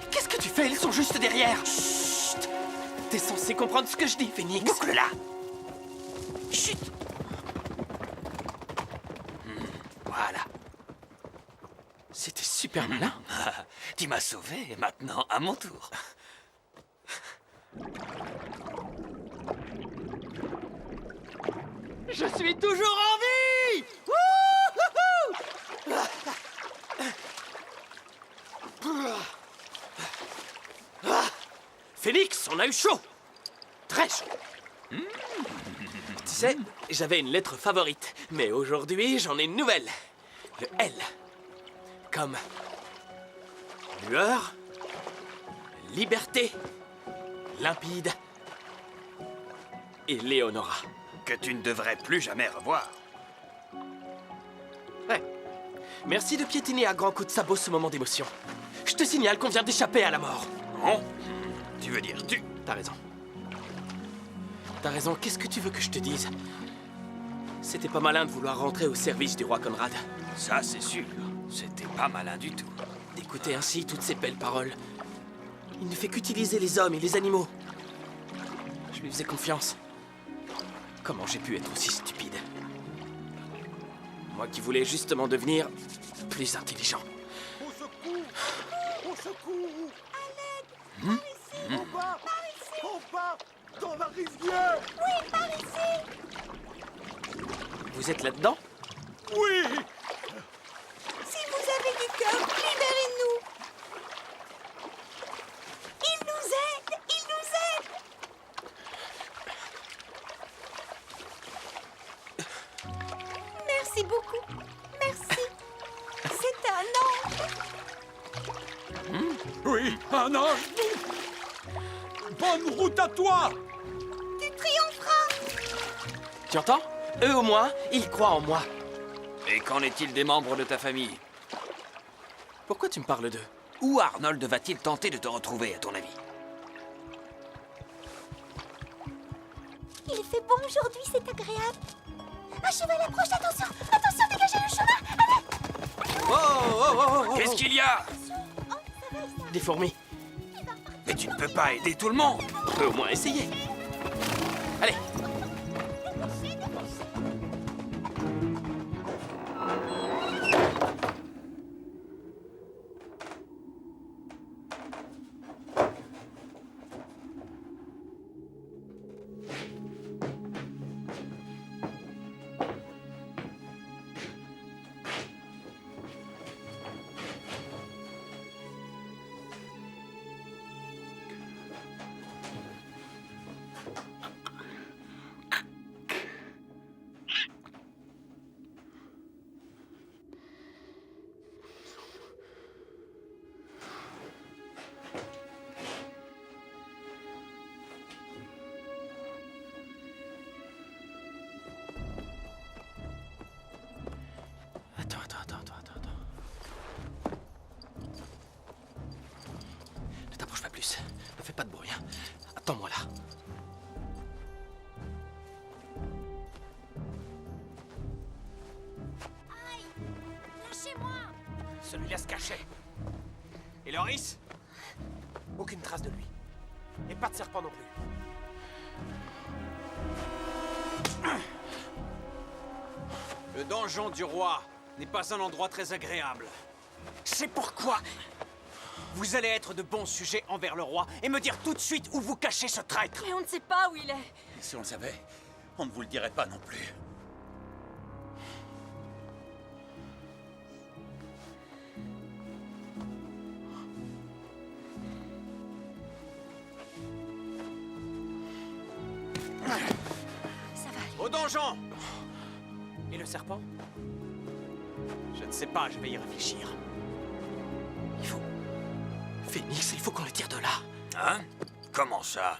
Qu'est-ce que tu fais? Ils sont juste derrière! Chut! T'es censé comprendre ce que je dis, Phoenix! Boucle-la! Chut! Voilà. C'était super malin. Tu m'as sauvé, maintenant à mon tour. Je suis toujours en vie! Phoenix, on a eu chaud! Très chaud! Tu sais, j'avais une lettre favorite, mais aujourd'hui, j'en ai une nouvelle. Le L. Comme lueur, liberté, limpide et Léonora. Que tu ne devrais plus jamais revoir. Ouais. Merci de piétiner à grands coups de sabot ce moment d'émotion. Je te signale qu'on vient d'échapper à la mort. Oh, tu veux dire tu? T'as raison. T'as raison, qu'est-ce que tu veux que je te dise? C'était pas malin de vouloir rentrer au service du roi Conrad. Ça, c'est sûr. C'était pas malin du tout. D'écouter ainsi toutes ces belles paroles. Il ne fait qu'utiliser les hommes et les animaux. Je lui faisais confiance. Comment j'ai pu être aussi stupide? Moi qui voulais justement devenir plus intelligent. Au secours! Au secours! Par ici! En bas! En bas! Dans la rivière! Oui, par ici! Vous êtes là-dedans? Oui! Si vous avez du cœur, libérez-nous! Il nous aide! Il nous aide! Merci beaucoup. Merci. C'est un ange. Oui, un ange! Bonne route à toi! Tu triompheras. Tu entends? Eux au moins, ils croient en moi. Et qu'en est-il des membres de ta famille? Pourquoi tu me parles d'eux? Où Arnold va-t-il tenter de te retrouver, à ton avis? Il fait bon aujourd'hui, c'est agréable. Un cheval approche, attention! Attention, dégagez le chemin! Allez! Oh, oh, oh, oh, Qu'est-ce qu'il y a? Des fourmis. Mais tu ne peux pas aider tout le monde. On peut au moins essayer. Allez. Ne t'approche pas plus. Ne fais pas de bruit. Hein. Attends-moi là. Aïe! Lâchez-moi! Celui-là se cachait. Et Loris? Aucune trace de lui. Et pas de serpent non plus. Le donjon du roi n'est pas un endroit très agréable. C'est pourquoi vous allez être de bons sujets envers le roi et me dire tout de suite où vous cachez ce traître. Mais on ne sait pas où il est. Et si on le savait, on ne vous le dirait pas non plus. Ça va aller. Au donjon! Et le serpent? Je ne sais pas, je vais y réfléchir. Il faut... Phénix, il faut qu'on le tire de là. Hein? Comment ça?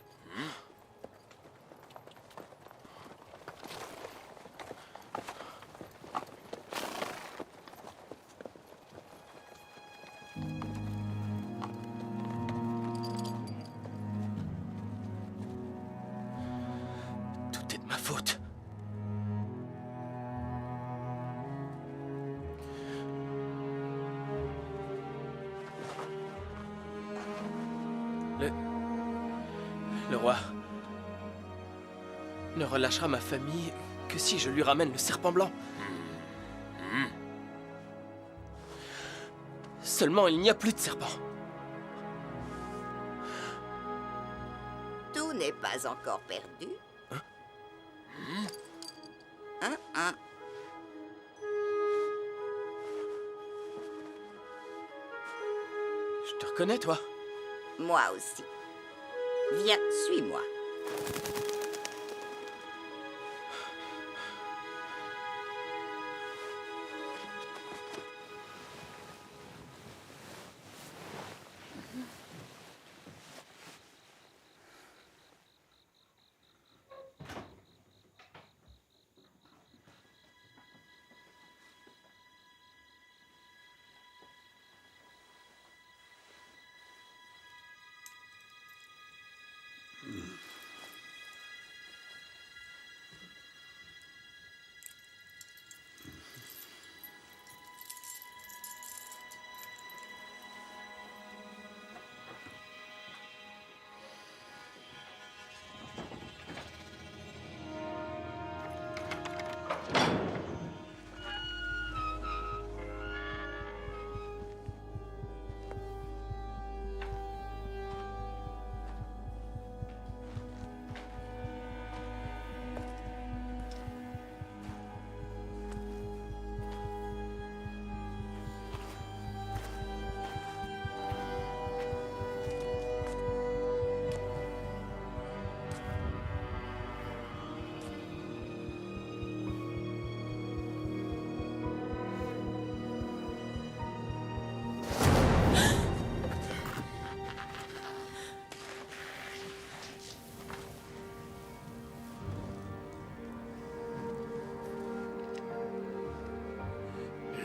Tout est de ma faute. Le roi ne relâchera ma famille que si je lui ramène le serpent blanc. Seulement, il n'y a plus de serpent. Tout n'est pas encore perdu. Hein? Je te reconnais, toi. Moi aussi. Viens, suis-moi.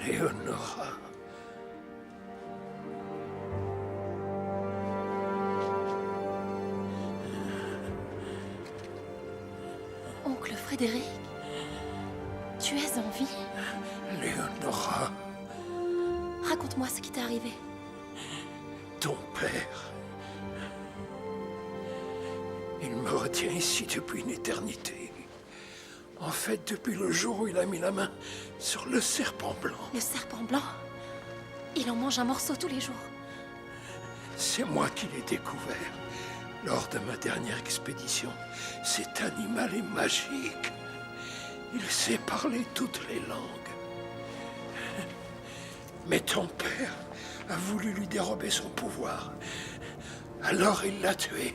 Léonora. Oncle Frédéric, tu es en vie? Léonora, Raconte-moi ce qui t'est arrivé. ton père. Il me retient ici depuis une éternité. En fait, depuis le jour où il a mis la main sur le serpent blanc. Le serpent blanc? Il en mange un morceau tous les jours. C'est moi qui l'ai découvert lors de ma dernière expédition. Cet animal est magique. Il sait parler toutes les langues. Mais ton père a voulu lui dérober son pouvoir. Alors il l'a tué.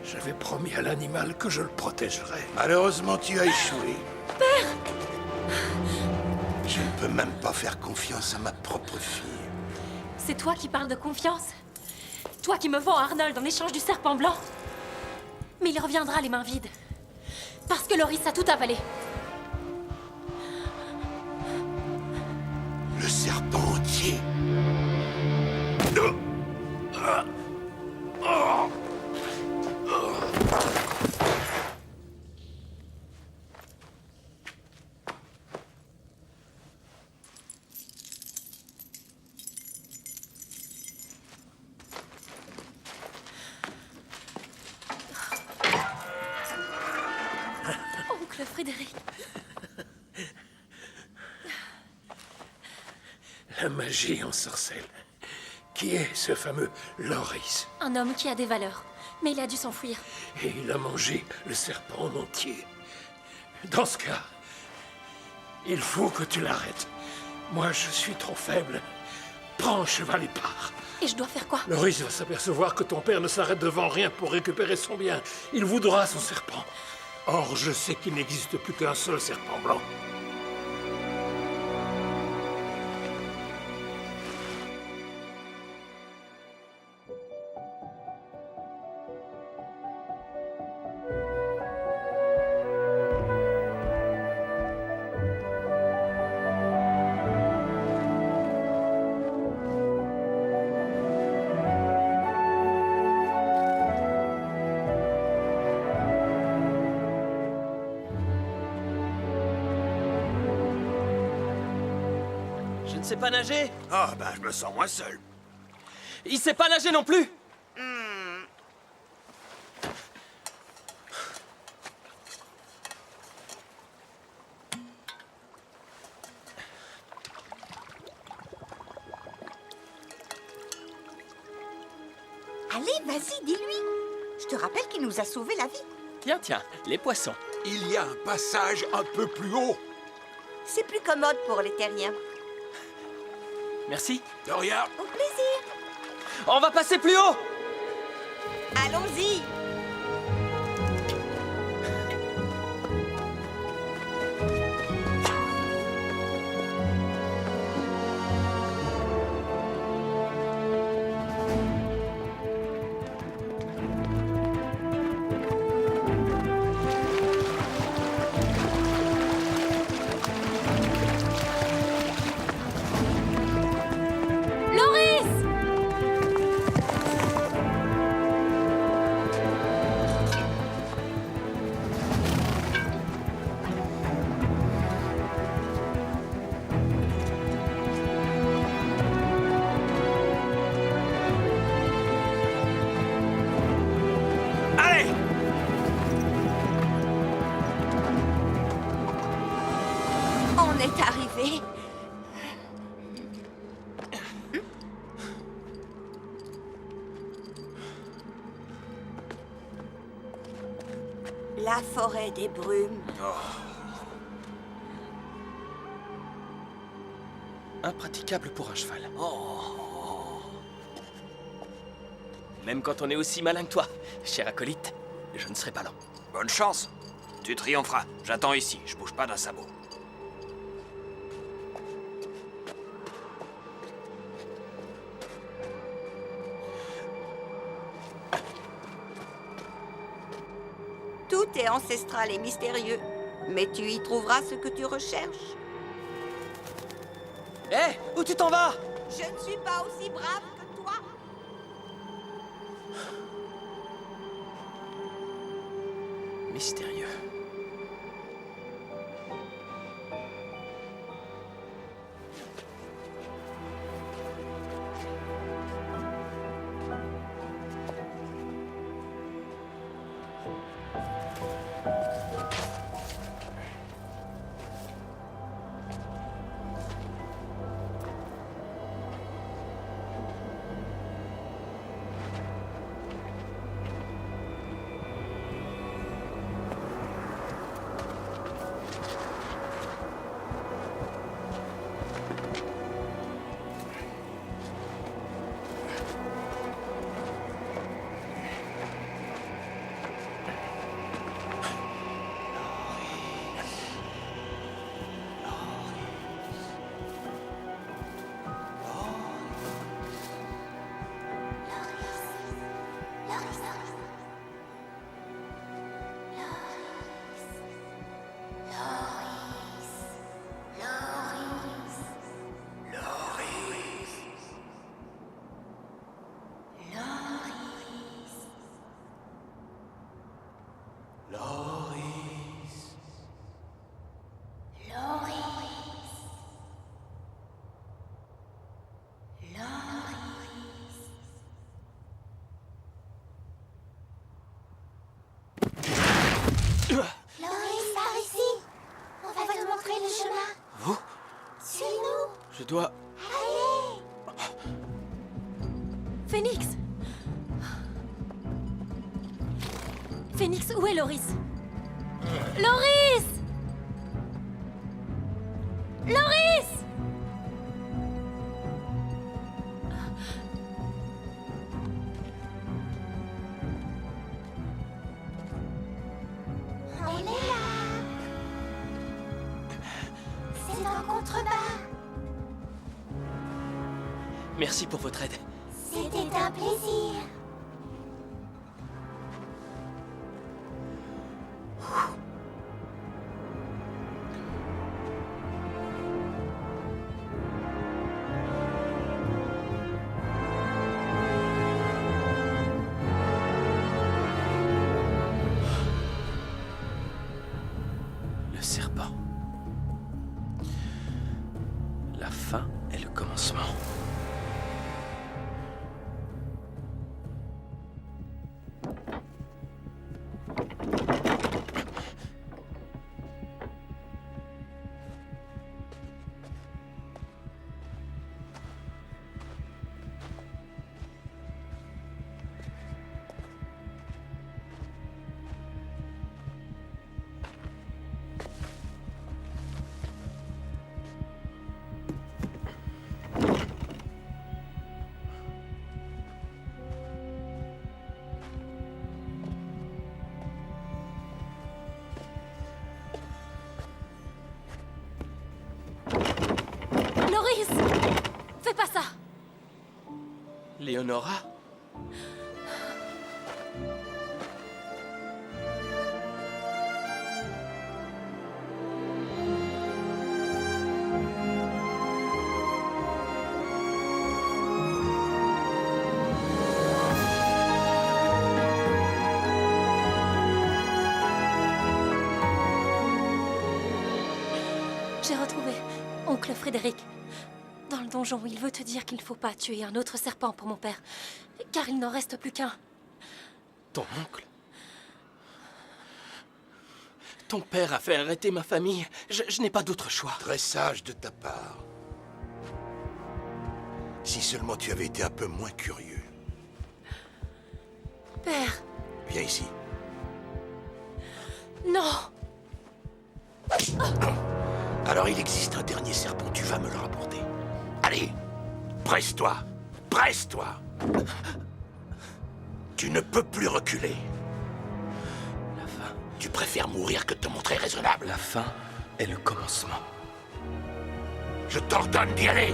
J'avais promis à l'animal que je le protégerais. Malheureusement, tu as échoué. Père! Je ne peux même pas faire confiance à ma propre fille. C'est toi qui parles de confiance? Toi qui me vends Arnold en échange du serpent blanc? Mais il reviendra les mains vides. Parce que Loris a tout avalé. Le serpent entier. La magie ensorcelle. Qui est ce fameux Loris? Un homme qui a des valeurs, mais il a dû s'enfuir. Et il a mangé le serpent en entier. Dans ce cas, il faut que tu l'arrêtes. Moi, je suis trop faible. Prends cheval et pars. Et je dois faire quoi? Loris va s'apercevoir que ton père ne s'arrête devant rien pour récupérer son bien. Il voudra son serpent. Or, je sais qu'il n'existe plus qu'un seul serpent blanc. Je ne sais pas nager. Ah, ben, je me sens moins seul. Il sait pas nager non plus. Allez, vas-y, dis-lui. Je te rappelle qu'il nous a sauvé la vie. Tiens, les poissons. Il y a un passage un peu plus haut. C'est plus commode pour les terriens. Merci. De rien. Au plaisir. On va passer plus haut. Allons-y. On est arrivé. La forêt des brumes. Impraticable pour un cheval. Même quand on est aussi malin que toi, cher acolyte, je ne serai pas lent. Bonne chance. Tu triompheras. J'attends ici. Je bouge pas d'un sabot. Tout est ancestral et mystérieux, mais tu y trouveras ce que tu recherches. Hé, où tu t'en vas? Je ne suis pas aussi brave que toi. Mystérieux. Loris, par ici. On va te montrer le chemin. Vous? Suis-nous. Je dois... Allez. Phénix! Phénix, où est Loris? Loris! Loris! On est là. C'est un contrebas. Merci pour votre aide. C'était un plaisir. Le serpent. La fin est le commencement. Loris! Fais pas ça! Léonora? J'ai retrouvé oncle Frédéric. Dans le donjon, il veut te dire qu'il ne faut pas tuer un autre serpent pour mon père, car il n'en reste plus qu'un. Ton oncle? Ton père a fait arrêter ma famille. Je n'ai pas d'autre choix. Très sage de ta part. Si seulement tu avais été un peu moins curieux. Père, Viens ici. non! Alors il existe un dernier serpent, tu vas me le rapporter. Allez, presse-toi, presse-toi. Tu ne peux plus reculer. La fin. Tu préfères mourir que de te montrer raisonnable. La fin est le commencement. Je t'ordonne d'y aller.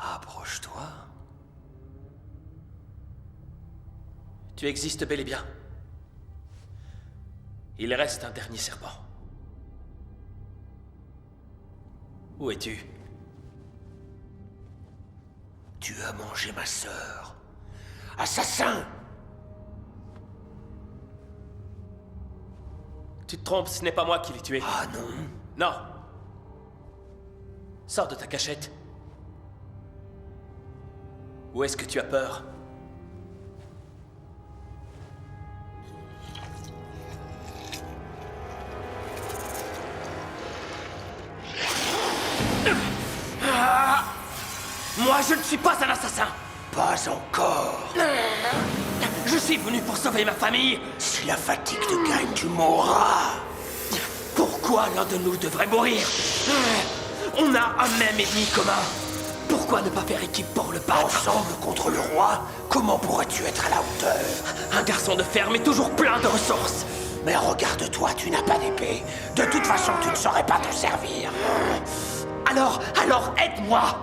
Approche-toi. Tu existes bel et bien. Il reste un dernier serpent. Où es-tu? Tu as mangé ma sœur. Assassin! Tu te trompes, ce n'est pas moi qui l'ai tué. Ah non? Non. Sors de ta cachette. Où est-ce que tu as peur? Moi, je ne suis pas un assassin. Pas encore. Je suis venu pour sauver ma famille. Si la fatigue te gagne, tu mourras. Pourquoi l'un de nous devrait mourir? On a un même ennemi commun. Pourquoi ne pas faire équipe pour le battre? Ensemble contre le roi, comment pourrais-tu être à la hauteur? Un garçon de ferme est toujours plein de ressources. Mais regarde-toi, tu n'as pas d'épée. De toute façon, tu ne saurais pas t'en servir. Alors aide-moi.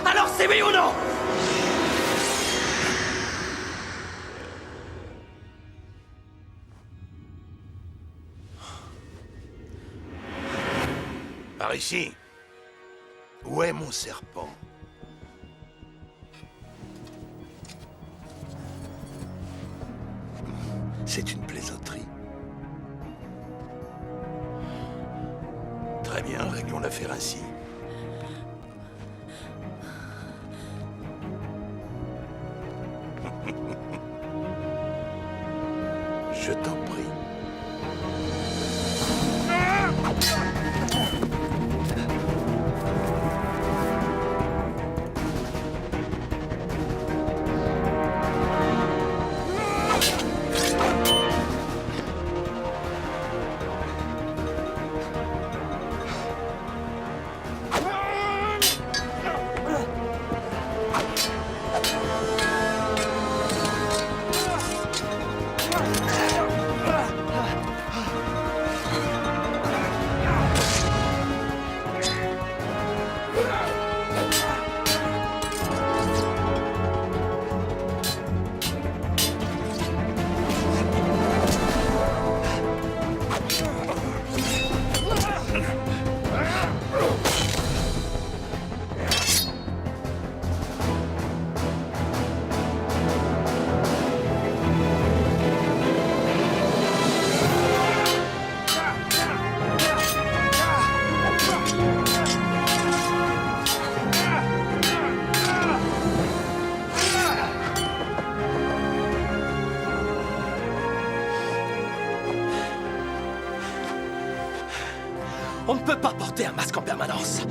Alors c'est oui ou non? Ici. Où est mon serpent? C'est une plaisanterie. Très bien, réglons l'affaire ainsi. Je t'en prie. On ne peut pas porter un masque en permanence.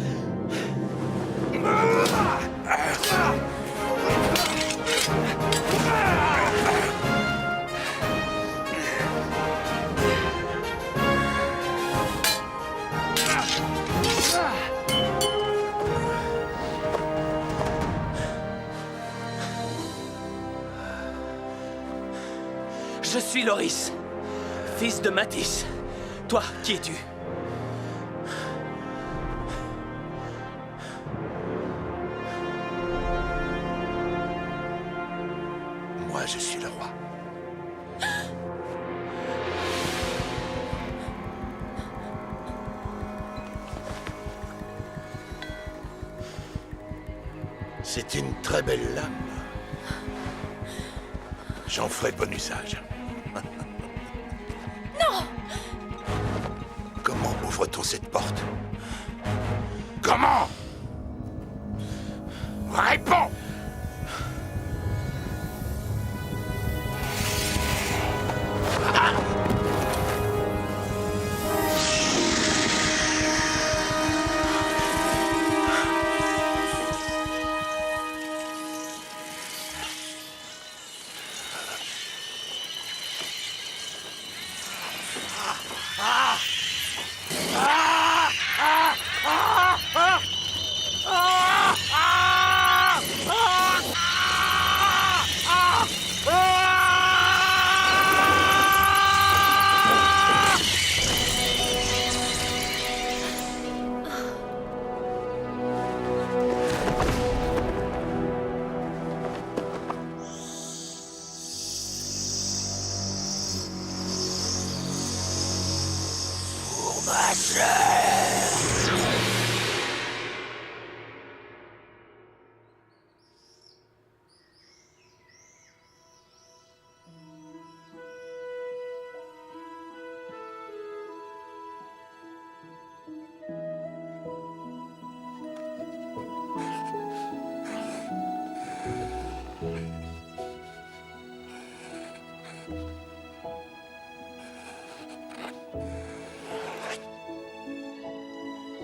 Je suis Loris, fils de Matisse. Toi, qui es-tu? Moi, je suis le roi. C'est une très belle lame. J'en ferai bon usage. Non! Comment ouvre-t-on cette porte? Comment? Réponds!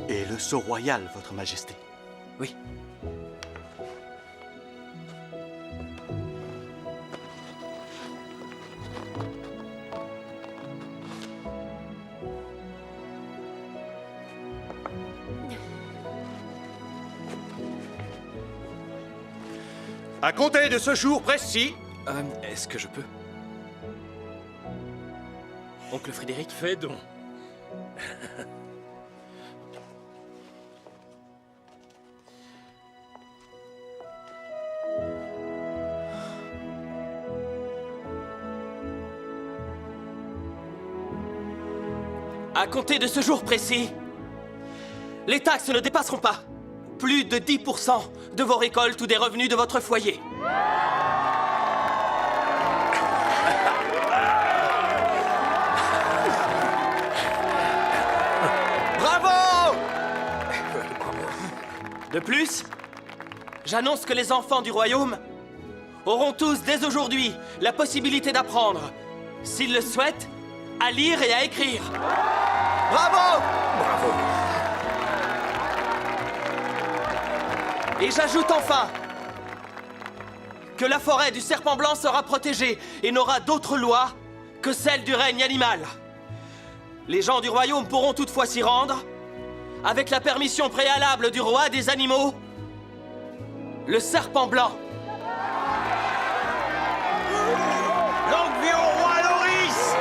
Et le sceau royal, Votre Majesté. Oui. À compter de ce jour précis... Est-ce que je peux? Oncle Frédéric? Fais donc. À compter de ce jour précis, Les taxes ne dépasseront pas plus de 10% de vos récoltes ou des revenus de votre foyer. Bravo! De plus, j'annonce que les enfants du royaume auront tous dès aujourd'hui la possibilité d'apprendre, s'ils le souhaitent, à lire et à écrire. Bravo! Bravo. Et j'ajoute enfin que la forêt du Serpent Blanc sera protégée et n'aura d'autre loi que celle du règne animal. Les gens du royaume pourront toutefois s'y rendre, avec la permission préalable du roi des animaux, le Serpent Blanc. Longue vie au roi Loris!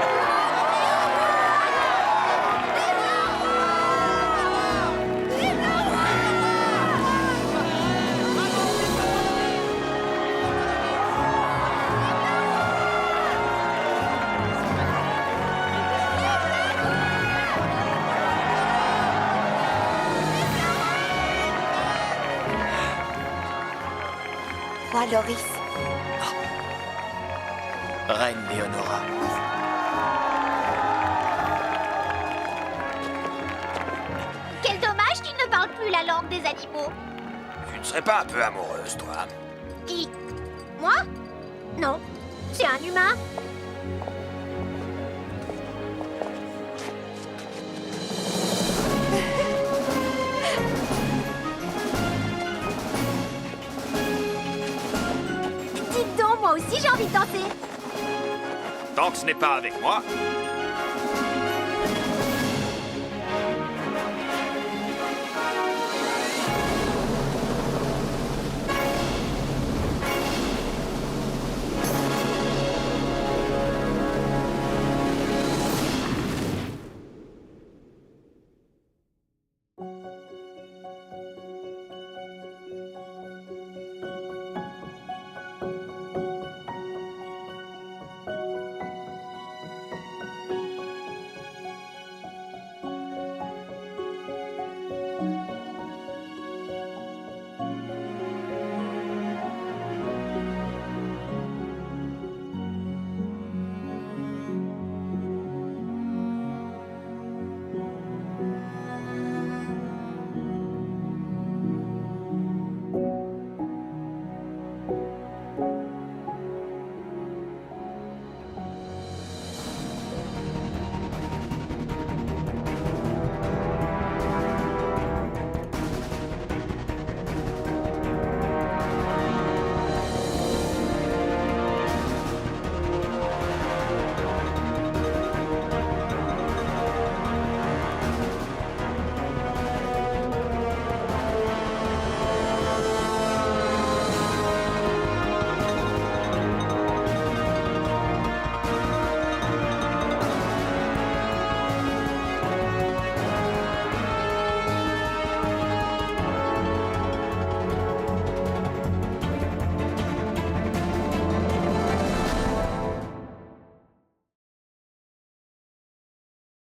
Roi Loris. Reine Léonora. Quel dommage qu'il ne parle plus la langue des animaux. Tu ne serais pas un peu amoureuse, toi? Qui? Moi? Non, c'est un humain. Dites donc, moi aussi j'ai envie de danser. Tant que ce n'est pas avec moi,